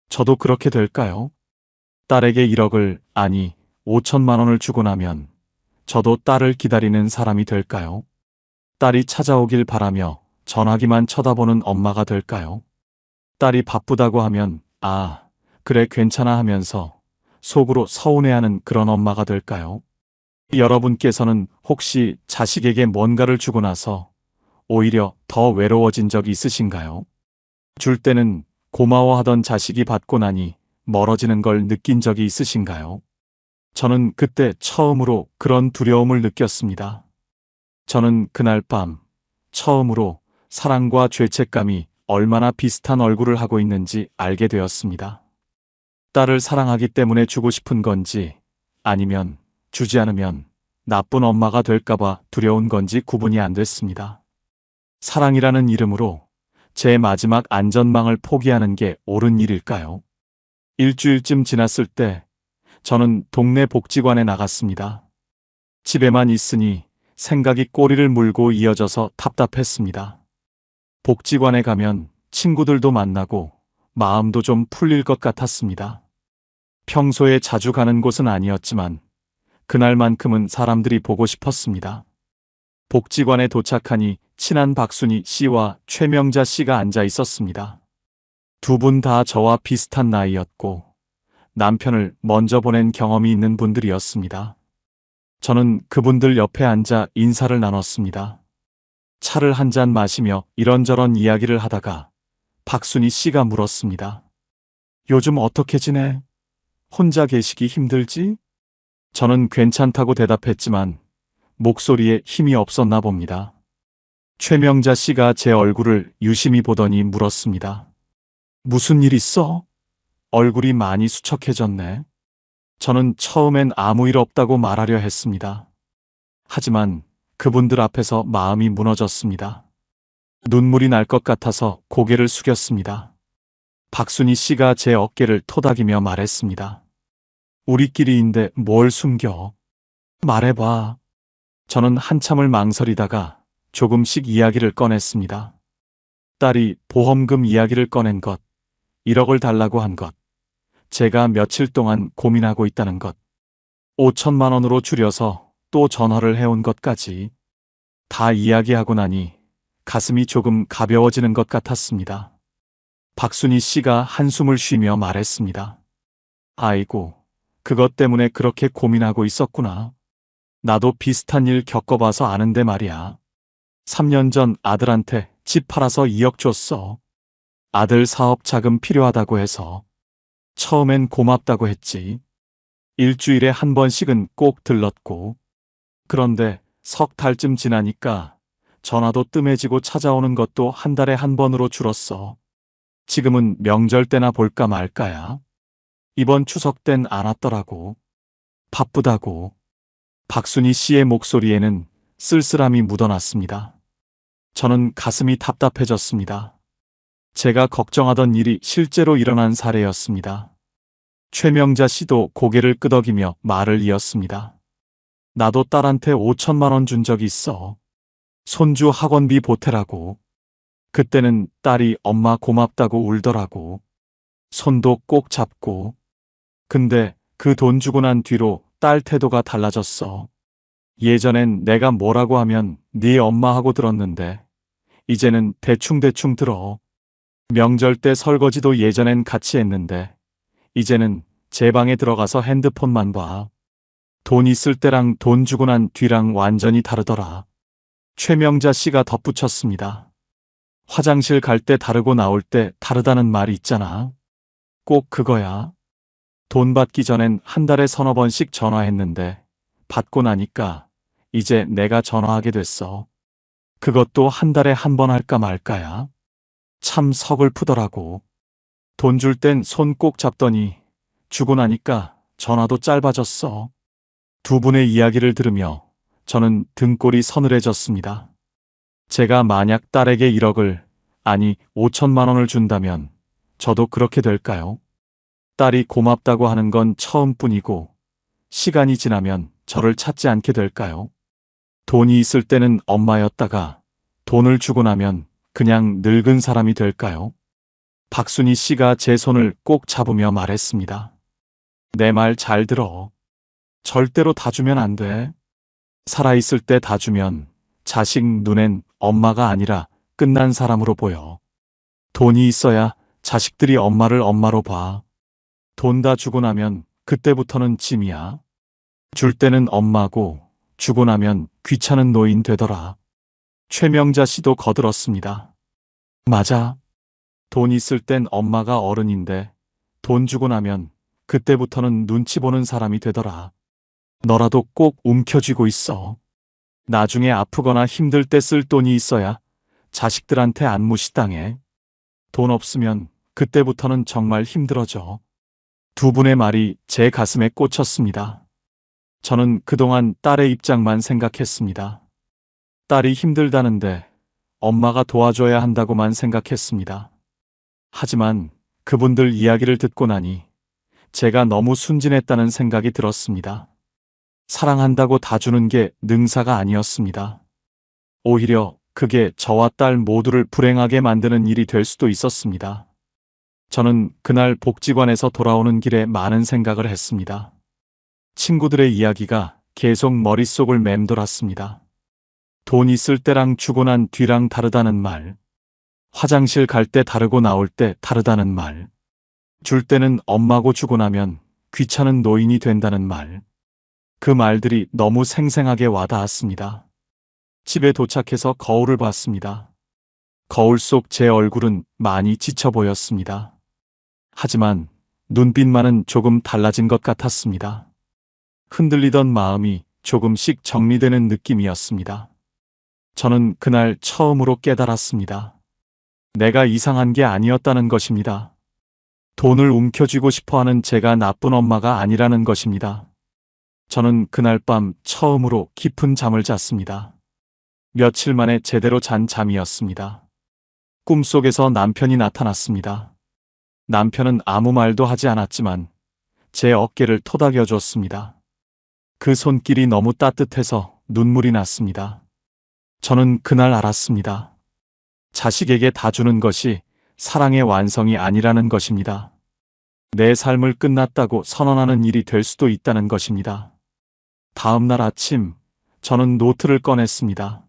저도 그렇게 될까요? 딸에게 1억을, 아니 5천만 원을 주고 나면 저도 딸을 기다리는 사람이 될까요? 딸이 찾아오길 바라며 전화기만 쳐다보는 엄마가 될까요? 딸이 바쁘다고 하면 아, 그래 괜찮아 하면서 속으로 서운해하는 그런 엄마가 될까요? 여러분께서는 혹시 자식에게 뭔가를 주고 나서 오히려 더 외로워진 적이 있으신가요? 줄 때는 고마워하던 자식이 받고 나니 멀어지는 걸 느낀 적이 있으신가요? 저는 그때 처음으로 그런 두려움을 느꼈습니다. 저는 그날 밤 처음으로 사랑과 죄책감이 얼마나 비슷한 얼굴을 하고 있는지 알게 되었습니다. 딸을 사랑하기 때문에 주고 싶은 건지 아니면 주지 않으면 나쁜 엄마가 될까봐 두려운 건지 구분이 안 됐습니다. 사랑이라는 이름으로 제 마지막 안전망을 포기하는 게 옳은 일일까요? 일주일쯤 지났을 때 저는 동네 복지관에 나갔습니다. 집에만 있으니 생각이 꼬리를 물고 이어져서 답답했습니다. 복지관에 가면 친구들도 만나고 마음도 좀 풀릴 것 같았습니다. 평소에 자주 가는 곳은 아니었지만 그날만큼은 사람들이 보고 싶었습니다. 복지관에 도착하니 친한 박순희 씨와 최명자 씨가 앉아 있었습니다. 두 분 다 저와 비슷한 나이였고 남편을 먼저 보낸 경험이 있는 분들이었습니다. 저는 그분들 옆에 앉아 인사를 나눴습니다. 차를 한 잔 마시며 이런저런 이야기를 하다가 박순희 씨가 물었습니다. 요즘 어떻게 지내? 혼자 계시기 힘들지? 저는 괜찮다고 대답했지만 목소리에 힘이 없었나 봅니다. 최명자 씨가 제 얼굴을 유심히 보더니 물었습니다. 무슨 일 있어? 얼굴이 많이 수척해졌네. 저는 처음엔 아무 일 없다고 말하려 했습니다. 하지만 그분들 앞에서 마음이 무너졌습니다. 눈물이 날 것 같아서 고개를 숙였습니다. 박순희 씨가 제 어깨를 토닥이며 말했습니다. 우리끼리인데 뭘 숨겨? 말해봐. 저는 한참을 망설이다가 조금씩 이야기를 꺼냈습니다. 딸이 보험금 이야기를 꺼낸 것, 1억을 달라고 한 것, 제가 며칠 동안 고민하고 있다는 것, 5천만 원으로 줄여서 또 전화를 해온 것까지 다 이야기하고 나니 가슴이 조금 가벼워지는 것 같았습니다. 박순희 씨가 한숨을 쉬며 말했습니다. 아이고, 그것 때문에 그렇게 고민하고 있었구나. 나도 비슷한 일 겪어봐서 아는데 말이야. 3년 전 아들한테 집 팔아서 2억 줬어. 아들 사업 자금 필요하다고 해서. 처음엔 고맙다고 했지. 일주일에 한 번씩은 꼭 들렀고. 그런데 석 달쯤 지나니까 전화도 뜸해지고 찾아오는 것도 한 달에 한 번으로 줄었어. 지금은 명절 때나 볼까 말까야. 이번 추석 땐 안 왔더라고. 바쁘다고. 박순희 씨의 목소리에는 쓸쓸함이 묻어났습니다. 저는 가슴이 답답해졌습니다. 제가 걱정하던 일이 실제로 일어난 사례였습니다. 최명자 씨도 고개를 끄덕이며 말을 이었습니다. 나도 딸한테 5천만 원 준 적이 있어. 손주 학원비 보태라고. 그때는 딸이 엄마 고맙다고 울더라고. 손도 꼭 잡고. 근데 그 돈 주고 난 뒤로 딸 태도가 달라졌어. 예전엔 내가 뭐라고 하면 네 엄마하고 들었는데 이제는 대충대충 들어. 명절 때 설거지도 예전엔 같이 했는데 이제는 제 방에 들어가서 핸드폰만 봐. 돈 있을 때랑 돈 주고 난 뒤랑 완전히 다르더라. 최명자 씨가 덧붙였습니다. 화장실 갈 때 다르고 나올 때 다르다는 말이 있잖아. 꼭 그거야. 돈 받기 전엔 한 달에 서너 번씩 전화했는데 받고 나니까 이제 내가 전화하게 됐어. 그것도 한 달에 한 번 할까 말까야. 참 서글프더라고. 돈 줄 땐 손 꼭 잡더니 주고 나니까 전화도 짧아졌어. 두 분의 이야기를 들으며 저는 등골이 서늘해졌습니다. 제가 만약 딸에게 1억을, 아니 5천만 원을 준다면 저도 그렇게 될까요? 딸이 고맙다고 하는 건 처음뿐이고 시간이 지나면 저를 찾지 않게 될까요? 돈이 있을 때는 엄마였다가 돈을 주고 나면 그냥 늙은 사람이 될까요? 박순희 씨가 제 손을 꼭 잡으며 말했습니다. 내 말 잘 들어. 절대로 다 주면 안 돼. 살아있을 때 다 주면 자식 눈엔 엄마가 아니라 끝난 사람으로 보여. 돈이 있어야 자식들이 엄마를 엄마로 봐. 돈 다 주고 나면 그때부터는 짐이야. 줄 때는 엄마고 주고 나면 귀찮은 노인 되더라. 최명자 씨도 거들었습니다. 맞아. 돈 있을 땐 엄마가 어른인데 돈 주고 나면 그때부터는 눈치 보는 사람이 되더라. 너라도 꼭 움켜쥐고 있어. 나중에 아프거나 힘들 때 쓸 돈이 있어야 자식들한테 안 무시당해. 돈 없으면 그때부터는 정말 힘들어져. 두 분의 말이 제 가슴에 꽂혔습니다. 저는 그동안 딸의 입장만 생각했습니다. 딸이 힘들다는데 엄마가 도와줘야 한다고만 생각했습니다. 하지만 그분들 이야기를 듣고 나니 제가 너무 순진했다는 생각이 들었습니다. 사랑한다고 다 주는 게 능사가 아니었습니다. 오히려 그게 저와 딸 모두를 불행하게 만드는 일이 될 수도 있었습니다. 저는 그날 복지관에서 돌아오는 길에 많은 생각을 했습니다. 친구들의 이야기가 계속 머릿속을 맴돌았습니다. 돈 있을 때랑 주고 난 뒤랑 다르다는 말. 화장실 갈 때 다르고 나올 때 다르다는 말. 줄 때는 엄마고 주고 나면 귀찮은 노인이 된다는 말. 그 말들이 너무 생생하게 와닿았습니다. 집에 도착해서 거울을 봤습니다. 거울 속 제 얼굴은 많이 지쳐 보였습니다. 하지만 눈빛만은 조금 달라진 것 같았습니다. 흔들리던 마음이 조금씩 정리되는 느낌이었습니다. 저는 그날 처음으로 깨달았습니다. 내가 이상한 게 아니었다는 것입니다. 돈을 움켜쥐고 싶어하는 제가 나쁜 엄마가 아니라는 것입니다. 저는 그날 밤 처음으로 깊은 잠을 잤습니다. 며칠 만에 제대로 잔 잠이었습니다. 꿈속에서 남편이 나타났습니다. 남편은 아무 말도 하지 않았지만 제 어깨를 토닥여 줬습니다. 그 손길이 너무 따뜻해서 눈물이 났습니다. 저는 그날 알았습니다. 자식에게 다 주는 것이 사랑의 완성이 아니라는 것입니다. 내 삶을 끝났다고 선언하는 일이 될 수도 있다는 것입니다. 다음 날 아침, 저는 노트를 꺼냈습니다.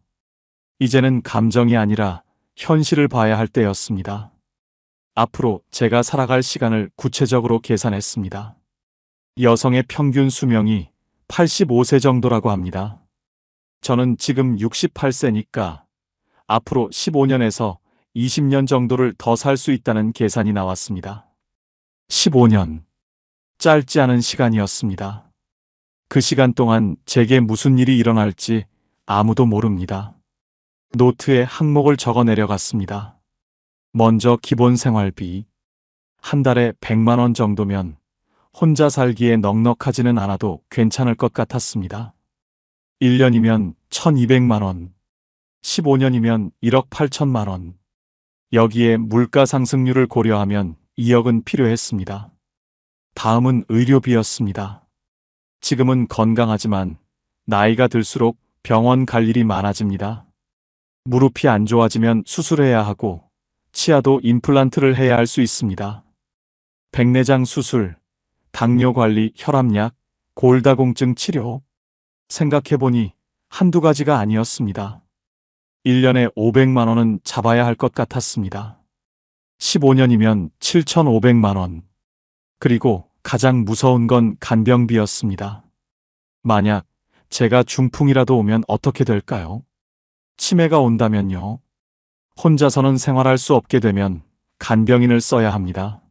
이제는 감정이 아니라 현실을 봐야 할 때였습니다. 앞으로 제가 살아갈 시간을 구체적으로 계산했습니다. 여성의 평균 수명이 85세 정도라고 합니다. 저는 지금 68세니까 앞으로 15년에서 20년 정도를 더 살 수 있다는 계산이 나왔습니다. 15년. 짧지 않은 시간이었습니다. 그 시간 동안 제게 무슨 일이 일어날지 아무도 모릅니다. 노트에 항목을 적어 내려갔습니다. 먼저 기본 생활비. 한 달에 100만 원 정도면 혼자 살기에 넉넉하지는 않아도 괜찮을 것 같았습니다. 1년이면 1200만 원, 15년이면 1억 8천만 원. 여기에 물가 상승률을 고려하면 2억은 필요했습니다. 다음은 의료비였습니다. 지금은 건강하지만 나이가 들수록 병원 갈 일이 많아집니다. 무릎이 안 좋아지면 수술해야 하고 치아도 임플란트를 해야 할 수 있습니다. 백내장 수술, 당뇨 관리, 혈압약, 골다공증 치료. 생각해보니 한두 가지가 아니었습니다. 1년에 500만 원은 잡아야 할 것 같았습니다. 15년이면 7,500만 원. 그리고 가장 무서운 건 간병비였습니다. 만약 제가 중풍이라도 오면 어떻게 될까요? 치매가 온다면요? 혼자서는 생활할 수 없게 되면 간병인을 써야 합니다.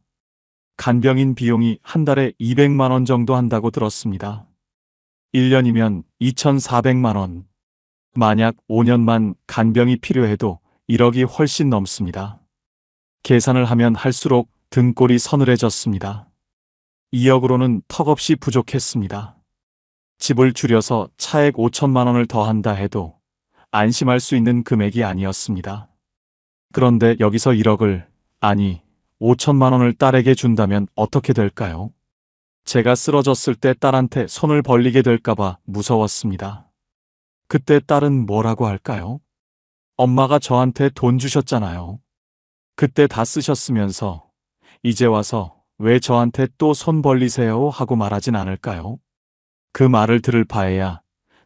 간병인 비용이 한 달에 200만 원 정도 한다고 들었습니다. 1년이면 2,400만 원. 만약 5년만 간병이 필요해도 1억이 훨씬 넘습니다. 계산을 하면 할수록 등골이 서늘해졌습니다. 2억으로는 턱없이 부족했습니다. 집을 줄여서 차액 5천만 원을 더한다 해도 안심할 수 있는 금액이 아니었습니다. 그런데 여기서 1억을, 아니 5천만 원을 딸에게 준다면 어떻게 될까요? 제가 쓰러졌을 때 딸한테 손을 벌리게 될까봐 무서웠습니다. 그때 딸은 뭐라고 할까요? 엄마가 저한테 돈 주셨잖아요. 그때 다 쓰셨으면서 이제 와서 왜 저한테 또 손 벌리세요 하고 말하진 않을까요? 그 말을 들을 바에야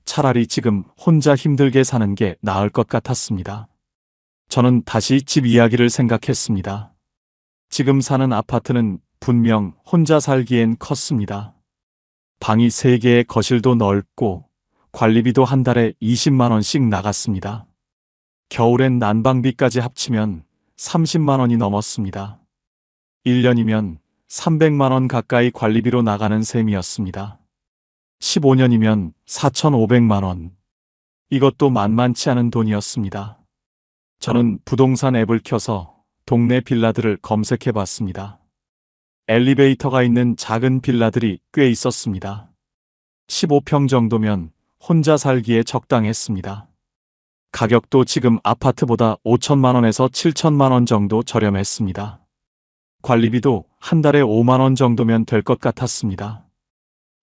차라리 지금 혼자 힘들게 사는 게 나을 것 같았습니다. 저는 다시 집 이야기를 생각했습니다. 지금 사는 아파트는 분명 혼자 살기엔 컸습니다. 방이 3개에 거실도 넓고 관리비도 한 달에 20만 원씩 나갔습니다. 겨울엔 난방비까지 합치면 30만 원이 넘었습니다. 1년이면 300만 원 가까이 관리비로 나가는 셈이었습니다. 15년이면 4,500만 원. 이것도 만만치 않은 돈이었습니다. 저는 부동산 앱을 켜서 동네 빌라들을 검색해 봤습니다. 엘리베이터가 있는 작은 빌라들이 꽤 있었습니다. 15평 정도면 혼자 살기에 적당했습니다. 가격도 지금 아파트보다 5천만 원에서 7천만 원 정도 저렴했습니다. 관리비도 한 달에 5만 원 정도면 될 것 같았습니다.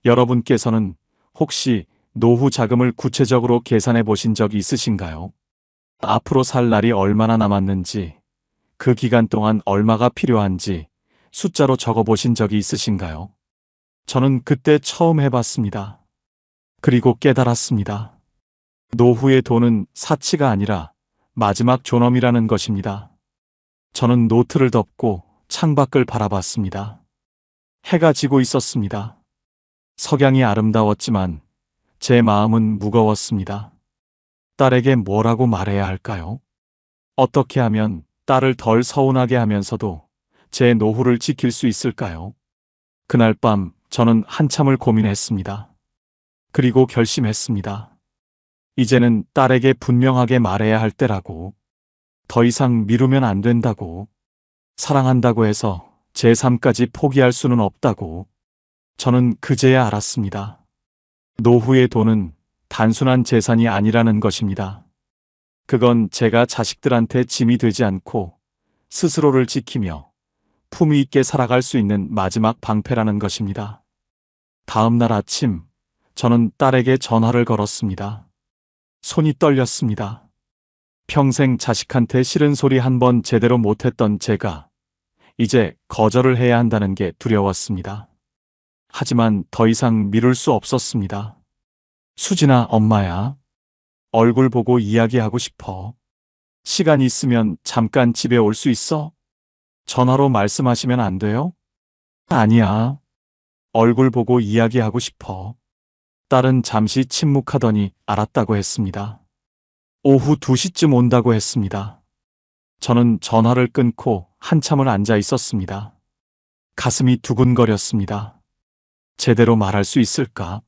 여러분께서는 혹시 노후 자금을 구체적으로 계산해 보신 적이 있으신가요? 앞으로 살 날이 얼마나 남았는지, 그 기간 동안 얼마가 필요한지 숫자로 적어 보신 적이 있으신가요? 저는 그때 처음 해봤습니다. 그리고 깨달았습니다. 노후의 돈은 사치가 아니라 마지막 존엄이라는 것입니다. 저는 노트를 덮고 창밖을 바라봤습니다. 해가 지고 있었습니다. 석양이 아름다웠지만 제 마음은 무거웠습니다. 딸에게 뭐라고 말해야 할까요? 어떻게 하면 딸을 덜 서운하게 하면서도 제 노후를 지킬 수 있을까요? 그날 밤 저는 한참을 고민했습니다. 그리고 결심했습니다. 이제는 딸에게 분명하게 말해야 할 때라고. 더 이상 미루면 안 된다고. 사랑한다고 해서 제 삶까지 포기할 수는 없다고. 저는 그제야 알았습니다. 노후의 돈은 단순한 재산이 아니라는 것입니다. 그건 제가 자식들한테 짐이 되지 않고 스스로를 지키며 품위 있게 살아갈 수 있는 마지막 방패라는 것입니다. 다음 날 아침, 저는 딸에게 전화를 걸었습니다. 손이 떨렸습니다. 평생 자식한테 싫은 소리 한 번 제대로 못했던 제가 이제 거절을 해야 한다는 게 두려웠습니다. 하지만 더 이상 미룰 수 없었습니다. 수진아, 엄마야. 얼굴 보고 이야기하고 싶어. 시간 있으면 잠깐 집에 올 수 있어? 전화로 말씀하시면 안 돼요? 아니야. 얼굴 보고 이야기하고 싶어. 딸은 잠시 침묵하더니 알았다고 했습니다. 오후 2시쯤 온다고 했습니다. 저는 전화를 끊고 한참을 앉아 있었습니다. 가슴이 두근거렸습니다. 제대로 말할 수 있을까?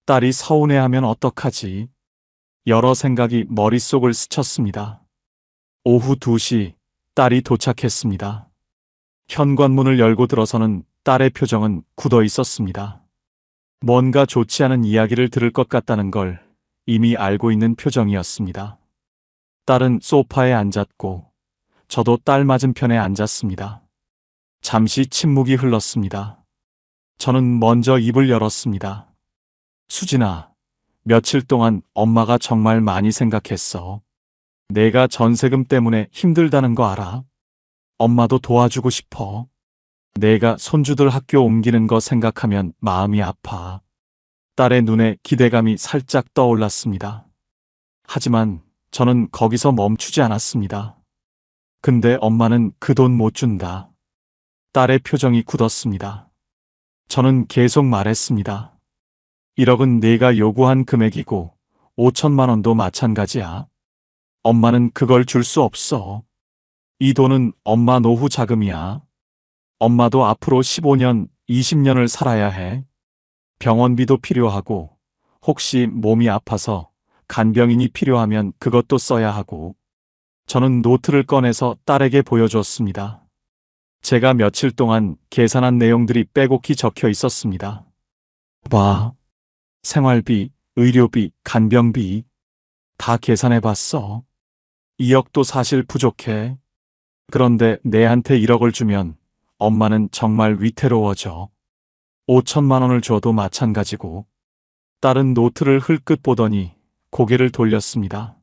딸이 서운해하면 어떡하지? 여러 생각이 머릿속을 스쳤습니다. 오후 2시 딸이 도착했습니다. 현관문을 열고 들어서는 딸의 표정은 굳어 있었습니다. 뭔가 좋지 않은 이야기를 들을 것 같다는 걸 이미 알고 있는 표정이었습니다. 딸은 소파에 앉았고 저도 딸 맞은편에 앉았습니다. 잠시 침묵이 흘렀습니다. 저는 먼저 입을 열었습니다. 수진아, 며칠 동안 엄마가 정말 많이 생각했어. 내가 전세금 때문에 힘들다는 거 알아? 엄마도 도와주고 싶어. 내가 손주들 학교 옮기는 거 생각하면 마음이 아파. 딸의 눈에 기대감이 살짝 떠올랐습니다. 하지만 저는 거기서 멈추지 않았습니다. 근데 엄마는 그 돈 못 준다. 딸의 표정이 굳었습니다. 저는 계속 말했습니다. 1억은 내가 요구한 금액이고 5천만 원도 마찬가지야. 엄마는 그걸 줄 수 없어. 이 돈은 엄마 노후 자금이야. 엄마도 앞으로 15년, 20년을 살아야 해. 병원비도 필요하고, 혹시 몸이 아파서 간병인이 필요하면 그것도 써야 하고. 저는 노트를 꺼내서 딸에게 보여주었습니다. 제가 며칠 동안 계산한 내용들이 빼곡히 적혀 있었습니다. 봐. 생활비, 의료비, 간병비. 다 계산해봤어. 2억도 사실 부족해. 그런데 내한테 1억을 주면 엄마는 정말 위태로워져. 5천만 원을 줘도 마찬가지고. 딸은 노트를 흘끗 보더니 고개를 돌렸습니다.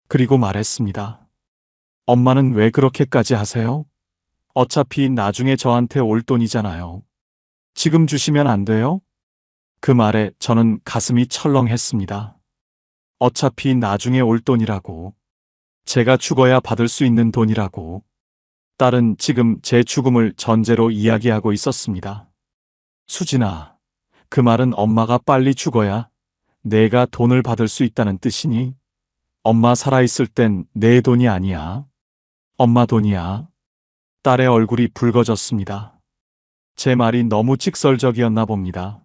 그리고 말했습니다. 엄마는 왜 그렇게까지 하세요? 어차피 나중에 저한테 올 돈이잖아요. 지금 주시면 안 돼요? 그 말에 저는 가슴이 철렁했습니다. 어차피 나중에 올 돈이라고. 제가 죽어야 받을 수 있는 돈이라고. 딸은 지금 제 죽음을 전제로 이야기하고 있었습니다. 수진아, 그 말은 엄마가 빨리 죽어야 내가 돈을 받을 수 있다는 뜻이니? 엄마 살아있을 땐 내 돈이 아니야. 엄마 돈이야. 딸의 얼굴이 붉어졌습니다. 제 말이 너무 직설적이었나 봅니다.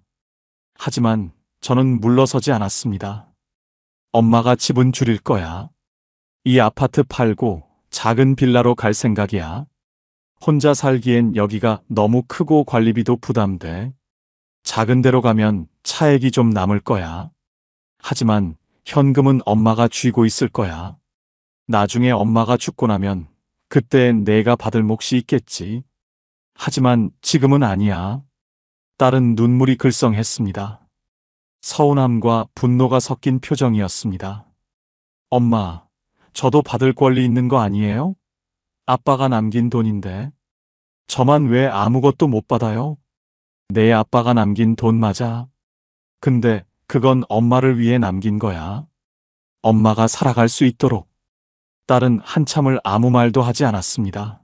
하지만 저는 물러서지 않았습니다. 엄마가 집은 줄일 거야. 이 아파트 팔고 작은 빌라로 갈 생각이야. 혼자 살기엔 여기가 너무 크고 관리비도 부담돼. 작은 데로 가면 차액이 좀 남을 거야. 하지만 현금은 엄마가 쥐고 있을 거야. 나중에 엄마가 죽고 나면 그때엔 내가 받을 몫이 있겠지. 하지만 지금은 아니야. 딸은 눈물이 글썽했습니다. 서운함과 분노가 섞인 표정이었습니다. 엄마, 저도 받을 권리 있는 거 아니에요? 아빠가 남긴 돈인데. 저만 왜 아무것도 못 받아요? 내 아빠가 남긴 돈 맞아. 근데 그건 엄마를 위해 남긴 거야. 엄마가 살아갈 수 있도록. 딸은 한참을 아무 말도 하지 않았습니다.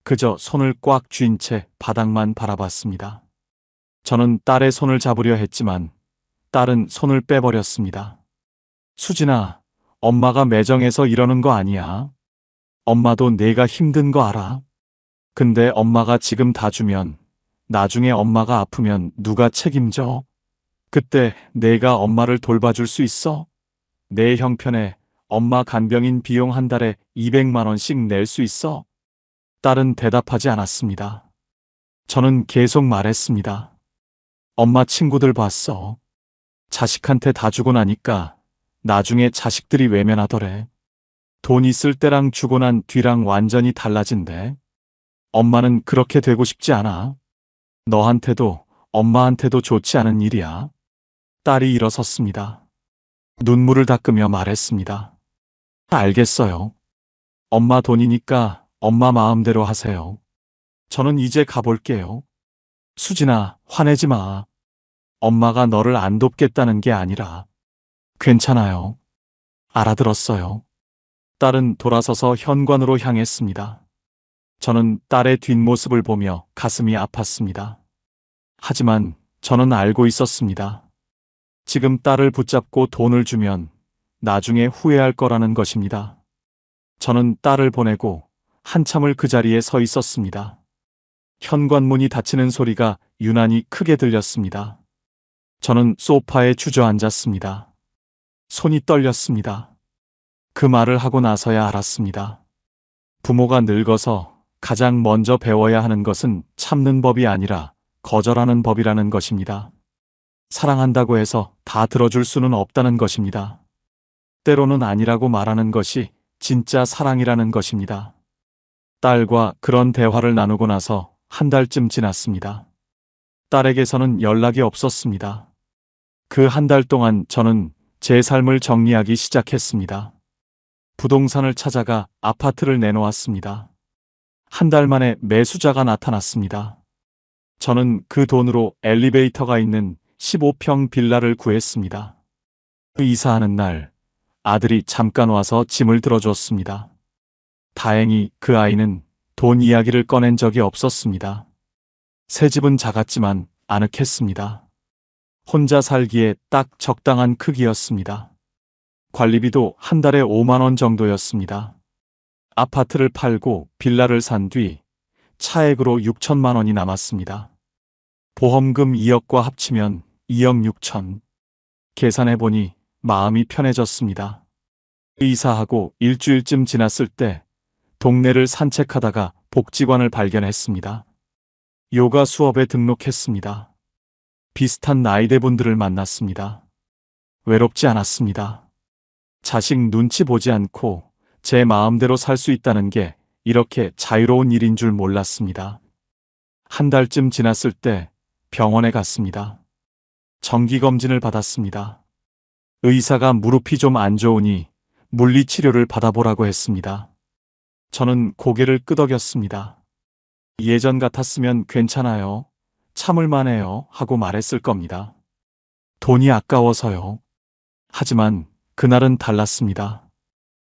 그저 손을 꽉 쥔 채 바닥만 바라봤습니다. 저는 딸의 손을 잡으려 했지만 딸은 손을 빼버렸습니다. 수진아, 엄마가 매정해서 이러는 거 아니야. 엄마도 내가 힘든 거 알아. 근데 엄마가 지금 다 주면 나중에 엄마가 아프면 누가 책임져? 그때 내가 엄마를 돌봐줄 수 있어? 내 형편에 엄마 간병인 비용 한 달에 200만 원씩 낼 수 있어? 딸은 대답하지 않았습니다. 저는 계속 말했습니다. 엄마 친구들 봤어. 자식한테 다 주고 나니까 나중에 자식들이 외면하더래. 돈 있을 때랑 주고 난 뒤랑 완전히 달라진대. 엄마는 그렇게 되고 싶지 않아. 너한테도 엄마한테도 좋지 않은 일이야. 딸이 일어섰습니다. 눈물을 닦으며 말했습니다. 알겠어요. 엄마 돈이니까 엄마 마음대로 하세요. 저는 이제 가볼게요. 수진아, 화내지 마. 엄마가 너를 안 돕겠다는 게 아니라. 괜찮아요. 알아들었어요. 딸은 돌아서서 현관으로 향했습니다. 저는 딸의 뒷모습을 보며 가슴이 아팠습니다. 하지만 저는 알고 있었습니다. 지금 딸을 붙잡고 돈을 주면 나중에 후회할 거라는 것입니다. 저는 딸을 보내고 한참을 그 자리에 서 있었습니다. 현관문이 닫히는 소리가 유난히 크게 들렸습니다. 저는 소파에 주저앉았습니다. 손이 떨렸습니다. 그 말을 하고 나서야 알았습니다. 부모가 늙어서 가장 먼저 배워야 하는 것은 참는 법이 아니라 거절하는 법이라는 것입니다. 사랑한다고 해서 다 들어줄 수는 없다는 것입니다. 때로는 아니라고 말하는 것이 진짜 사랑이라는 것입니다. 딸과 그런 대화를 나누고 나서 한 달쯤 지났습니다. 딸에게서는 연락이 없었습니다. 그 한 달 동안 저는 제 삶을 정리하기 시작했습니다. 부동산을 찾아가 아파트를 내놓았습니다. 한 달 만에 매수자가 나타났습니다. 저는 그 돈으로 엘리베이터가 있는 15평 빌라를 구했습니다. 이사하는 날 아들이 잠깐 와서 짐을 들어줬습니다. 다행히 그 아이는 돈 이야기를 꺼낸 적이 없었습니다. 새 집은 작았지만 아늑했습니다. 혼자 살기에 딱 적당한 크기였습니다. 관리비도 한 달에 5만 원 정도였습니다. 아파트를 팔고 빌라를 산 뒤 차액으로 6천만 원이 남았습니다. 보험금 2억과 합치면 2억 6천. 계산해보니 마음이 편해졌습니다. 이사하고 일주일쯤 지났을 때 동네를 산책하다가 복지관을 발견했습니다. 요가 수업에 등록했습니다. 비슷한 나이대 분들을 만났습니다. 외롭지 않았습니다. 자식 눈치 보지 않고 제 마음대로 살 수 있다는 게 이렇게 자유로운 일인 줄 몰랐습니다. 한 달쯤 지났을 때 병원에 갔습니다. 정기검진을 받았습니다. 의사가 무릎이 좀 안 좋으니 물리치료를 받아보라고 했습니다. 저는 고개를 끄덕였습니다. 예전 같았으면 괜찮아요. 참을 만해요. 하고 말했을 겁니다. 돈이 아까워서요. 하지만 그날은 달랐습니다.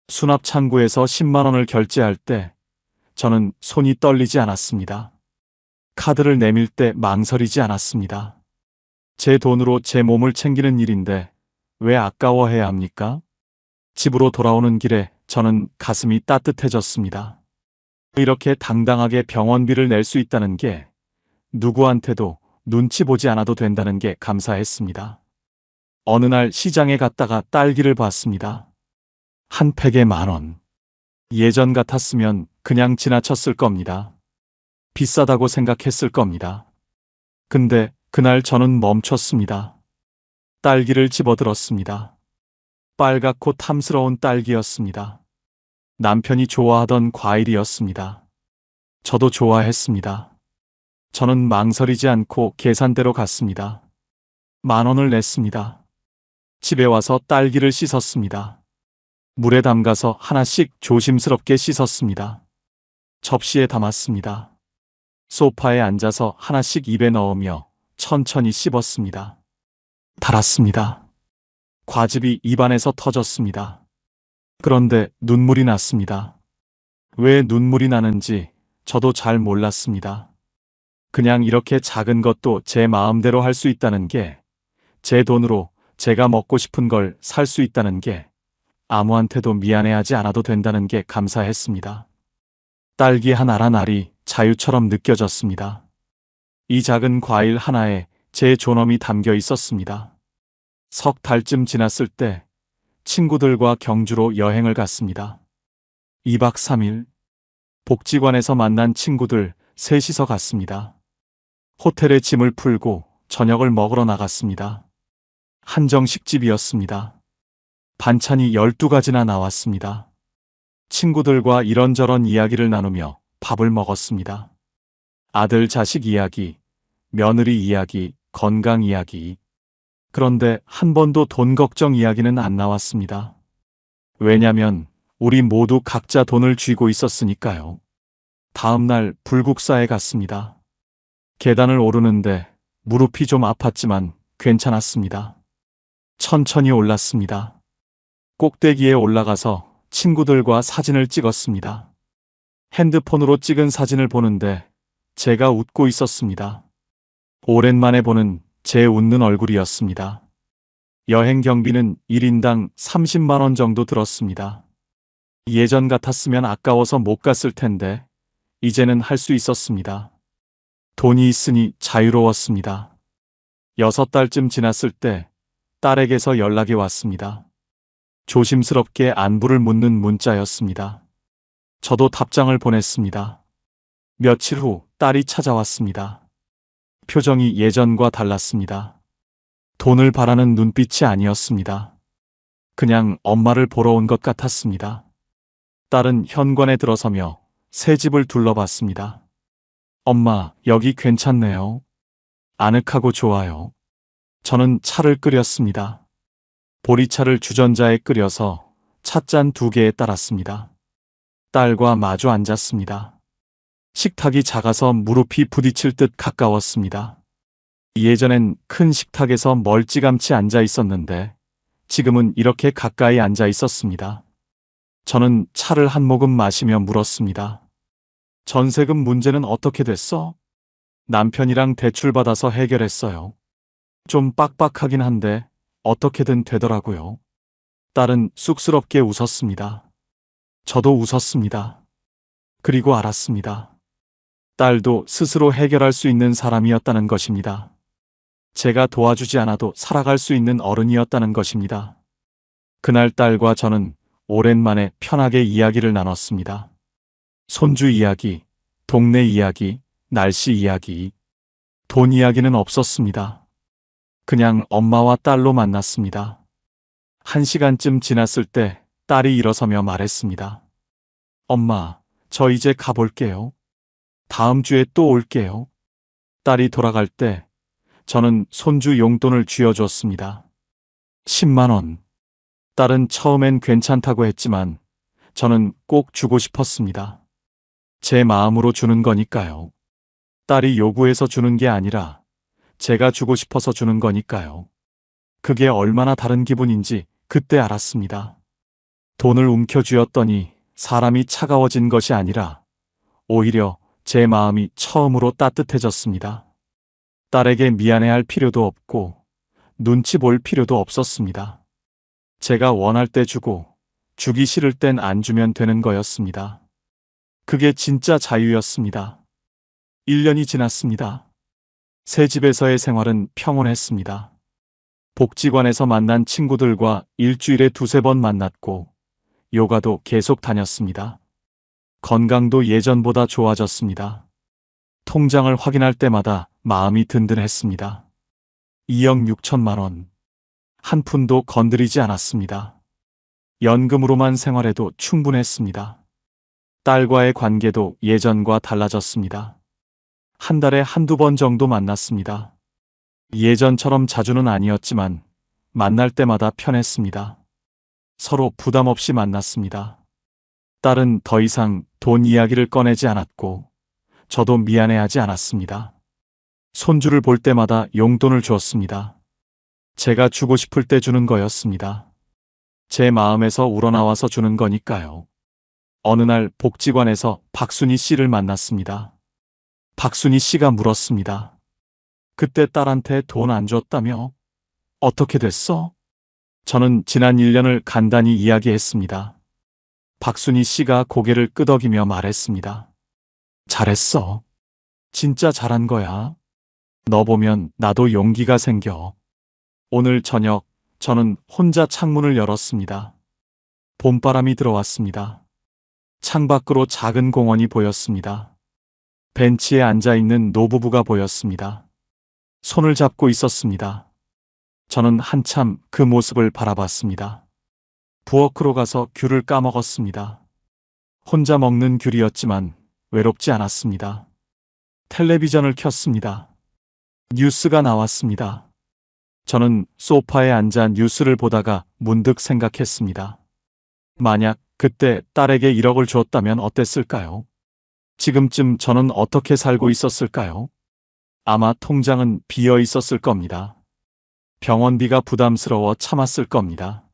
수납 창구에서 10만 원을 결제할 때 저는 손이 떨리지 않았습니다. 카드를 내밀 때 망설이지 않았습니다. 제 돈으로 제 몸을 챙기는 일인데 왜 아까워해야 합니까? 집으로 돌아오는 길에 저는 가슴이 따뜻해졌습니다. 이렇게 당당하게 병원비를 낼 수 있다는 게 누구한테도 눈치 보지 않아도 된다는 게 감사했습니다. 어느 날 시장에 갔다가 딸기를 봤습니다. 한 팩에 10,000원. 예전 같았으면 그냥 지나쳤을 겁니다. 비싸다고 생각했을 겁니다. 근데 그날 저는 멈췄습니다. 딸기를 집어들었습니다. 빨갛고 탐스러운 딸기였습니다. 남편이 좋아하던 과일이었습니다. 저도 좋아했습니다. 저는 망설이지 않고 계산대로 갔습니다. 10,000원을 냈습니다. 집에 와서 딸기를 씻었습니다. 물에 담가서 하나씩 조심스럽게 씻었습니다. 접시에 담았습니다. 소파에 앉아서 하나씩 입에 넣으며 천천히 씹었습니다. 달았습니다. 과즙이 입안에서 터졌습니다. 그런데 눈물이 났습니다. 왜 눈물이 나는지 저도 잘 몰랐습니다. 그냥 이렇게 작은 것도 제 마음대로 할 수 있다는 게, 제 돈으로 제가 먹고 싶은 걸 살 수 있다는 게, 아무한테도 미안해하지 않아도 된다는 게 감사했습니다. 딸기 한 알 한 알이 자유처럼 느껴졌습니다. 이 작은 과일 하나에 제 존엄이 담겨 있었습니다. 석 달쯤 지났을 때 친구들과 경주로 여행을 갔습니다. 2박 3일. 복지관에서 만난 친구들 셋이서 갔습니다. 호텔에 짐을 풀고 저녁을 먹으러 나갔습니다. 한정식집이었습니다. 반찬이 12가지나 나왔습니다. 친구들과 이런저런 이야기를 나누며 밥을 먹었습니다. 아들 자식 이야기, 며느리 이야기, 건강 이야기. 그런데 한 번도 돈 걱정 이야기는 안 나왔습니다. 왜냐면 우리 모두 각자 돈을 쥐고 있었으니까요. 다음 날 불국사에 갔습니다. 계단을 오르는데 무릎이 좀 아팠지만 괜찮았습니다. 천천히 올랐습니다. 꼭대기에 올라가서 친구들과 사진을 찍었습니다. 핸드폰으로 찍은 사진을 보는데 제가 웃고 있었습니다. 오랜만에 보는 제 웃는 얼굴이었습니다. 여행 경비는 1인당 30만 원 정도 들었습니다. 예전 같았으면 아까워서 못 갔을 텐데 이제는 할 수 있었습니다. 돈이 있으니 자유로웠습니다. 6달쯤 지났을 때 딸에게서 연락이 왔습니다. 조심스럽게 안부를 묻는 문자였습니다. 저도 답장을 보냈습니다. 며칠 후 딸이 찾아왔습니다. 표정이 예전과 달랐습니다. 돈을 바라는 눈빛이 아니었습니다. 그냥 엄마를 보러 온 것 같았습니다. 딸은 현관에 들어서며 새 집을 둘러봤습니다. 엄마, 여기 괜찮네요. 아늑하고 좋아요. 저는 차를 끓였습니다. 보리차를 주전자에 끓여서 찻잔 2개에 따랐습니다. 딸과 마주 앉았습니다. 식탁이 작아서 무릎이 부딪힐 듯 가까웠습니다. 예전엔 큰 식탁에서 멀찌감치 앉아 있었는데 지금은 이렇게 가까이 앉아 있었습니다. 저는 차를 한 모금 마시며 물었습니다. 전세금 문제는 어떻게 됐어? 남편이랑 대출받아서 해결했어요. 좀 빡빡하긴 한데 어떻게든 되더라고요. 딸은 쑥스럽게 웃었습니다. 저도 웃었습니다. 그리고 알았습니다. 딸도 스스로 해결할 수 있는 사람이었다는 것입니다. 제가 도와주지 않아도 살아갈 수 있는 어른이었다는 것입니다. 그날 딸과 저는 오랜만에 편하게 이야기를 나눴습니다. 손주 이야기, 동네 이야기, 날씨 이야기, 돈 이야기는 없었습니다. 그냥 엄마와 딸로 만났습니다. 1시간쯤 지났을 때 딸이 일어서며 말했습니다. 엄마, 저 이제 가볼게요. 다음 주에 또 올게요. 딸이 돌아갈 때 저는 손주 용돈을 쥐어줬습니다. 10만 원. 딸은 처음엔 괜찮다고 했지만 저는 꼭 주고 싶었습니다. 제 마음으로 주는 거니까요. 딸이 요구해서 주는 게 아니라 제가 주고 싶어서 주는 거니까요. 그게 얼마나 다른 기분인지 그때 알았습니다. 돈을 움켜쥐었더니 사람이 차가워진 것이 아니라 오히려 제 마음이 처음으로 따뜻해졌습니다. 딸에게 미안해할 필요도 없고 눈치 볼 필요도 없었습니다. 제가 원할 때 주고 주기 싫을 땐 안 주면 되는 거였습니다. 그게 진짜 자유였습니다. 1년이 지났습니다. 새 집에서의 생활은 평온했습니다. 복지관에서 만난 친구들과 일주일에 2~3번 만났고 요가도 계속 다녔습니다. 건강도 예전보다 좋아졌습니다. 통장을 확인할 때마다 마음이 든든했습니다. 2억 6천만 원. 한 푼도 건드리지 않았습니다. 연금으로만 생활해도 충분했습니다. 딸과의 관계도 예전과 달라졌습니다. 한 달에 1~2번 정도 만났습니다. 예전처럼 자주는 아니었지만 만날 때마다 편했습니다. 서로 부담 없이 만났습니다. 딸은 더 이상 돈 이야기를 꺼내지 않았고 저도 미안해하지 않았습니다. 손주를 볼 때마다 용돈을 주었습니다. 제가 주고 싶을 때 주는 거였습니다. 제 마음에서 우러나와서 주는 거니까요. 어느 날 복지관에서 박순희 씨를 만났습니다. 박순희 씨가 물었습니다. 그때 딸한테 돈 안 줬다며? 어떻게 됐어? 저는 지난 1년을 간단히 이야기했습니다. 박순희 씨가 고개를 끄덕이며 말했습니다. 잘했어. 진짜 잘한 거야. 너 보면 나도 용기가 생겨. 오늘 저녁 저는 혼자 창문을 열었습니다. 봄바람이 들어왔습니다. 창밖으로 작은 공원이 보였습니다. 벤치에 앉아있는 노부부가 보였습니다. 손을 잡고 있었습니다. 저는 한참 그 모습을 바라봤습니다. 부엌으로 가서 귤을 까먹었습니다. 혼자 먹는 귤이었지만 외롭지 않았습니다. 텔레비전을 켰습니다. 뉴스가 나왔습니다. 저는 소파에 앉아 뉴스를 보다가 문득 생각했습니다. 만약 그때 딸에게 1억을 줬다면 어땠을까요? 지금쯤 저는 어떻게 살고 있었을까요? 아마 통장은 비어 있었을 겁니다. 병원비가 부담스러워 참았을 겁니다.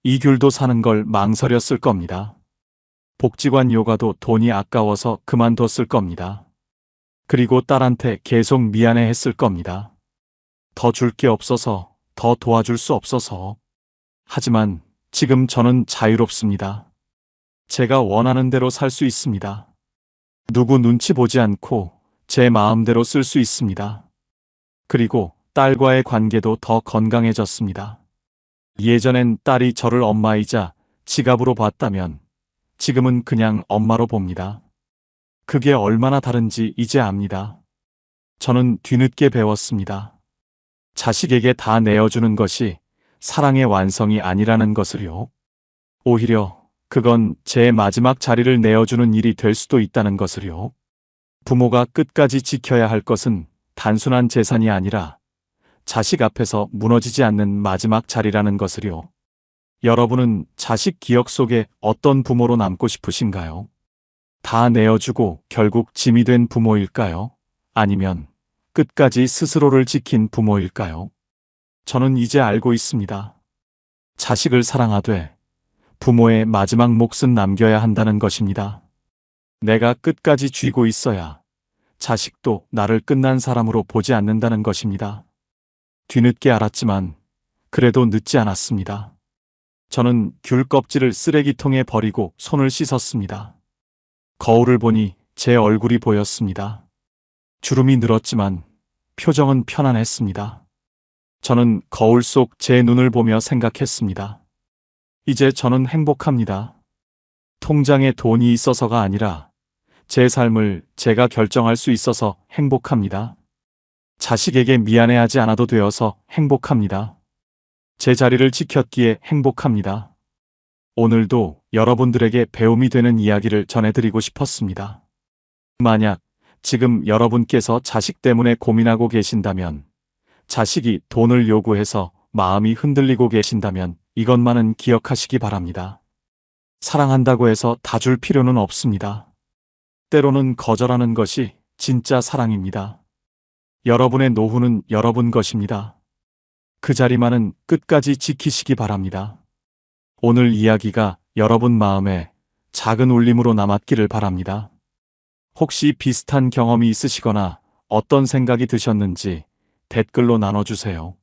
이 귤도 사는 걸 망설였을 겁니다. 복지관 요가도 돈이 아까워서 그만뒀을 겁니다. 그리고 딸한테 계속 미안해 했을 겁니다. 더 줄 게 없어서, 더 도와줄 수 없어서. 하지만 지금 저는 자유롭습니다. 제가 원하는 대로 살 수 있습니다. 누구 눈치 보지 않고 제 마음대로 쓸 수 있습니다. 그리고 딸과의 관계도 더 건강해졌습니다. 예전엔 딸이 저를 엄마이자 지갑으로 봤다면 지금은 그냥 엄마로 봅니다. 그게 얼마나 다른지 이제 압니다. 저는 뒤늦게 배웠습니다. 자식에게 다 내어주는 것이 사랑의 완성이 아니라는 것을요. 오히려 그건 제 마지막 자리를 내어주는 일이 될 수도 있다는 것을요. 부모가 끝까지 지켜야 할 것은 단순한 재산이 아니라 자식 앞에서 무너지지 않는 마지막 자리라는 것을요. 여러분은 자식 기억 속에 어떤 부모로 남고 싶으신가요? 다 내어주고 결국 짐이 된 부모일까요? 아니면 끝까지 스스로를 지킨 부모일까요? 저는 이제 알고 있습니다. 자식을 사랑하되 부모의 마지막 몫은 남겨야 한다는 것입니다. 내가 끝까지 쥐고 있어야 자식도 나를 끝난 사람으로 보지 않는다는 것입니다. 뒤늦게 알았지만 그래도 늦지 않았습니다. 저는 귤 껍질을 쓰레기통에 버리고 손을 씻었습니다. 거울을 보니 제 얼굴이 보였습니다. 주름이 늘었지만 표정은 편안했습니다. 저는 거울 속 제 눈을 보며 생각했습니다. 이제 저는 행복합니다. 통장에 돈이 있어서가 아니라 제 삶을 제가 결정할 수 있어서 행복합니다. 자식에게 미안해하지 않아도 되어서 행복합니다. 제 자리를 지켰기에 행복합니다. 오늘도 여러분들에게 배움이 되는 이야기를 전해드리고 싶었습니다. 만약 지금 여러분께서 자식 때문에 고민하고 계신다면, 자식이 돈을 요구해서 마음이 흔들리고 계신다면 이것만은 기억하시기 바랍니다. 사랑한다고 해서 다 줄 필요는 없습니다. 때로는 거절하는 것이 진짜 사랑입니다. 여러분의 노후는 여러분 것입니다. 그 자리만은 끝까지 지키시기 바랍니다. 오늘 이야기가 여러분 마음에 작은 울림으로 남았기를 바랍니다. 혹시 비슷한 경험이 있으시거나 어떤 생각이 드셨는지 댓글로 나눠주세요.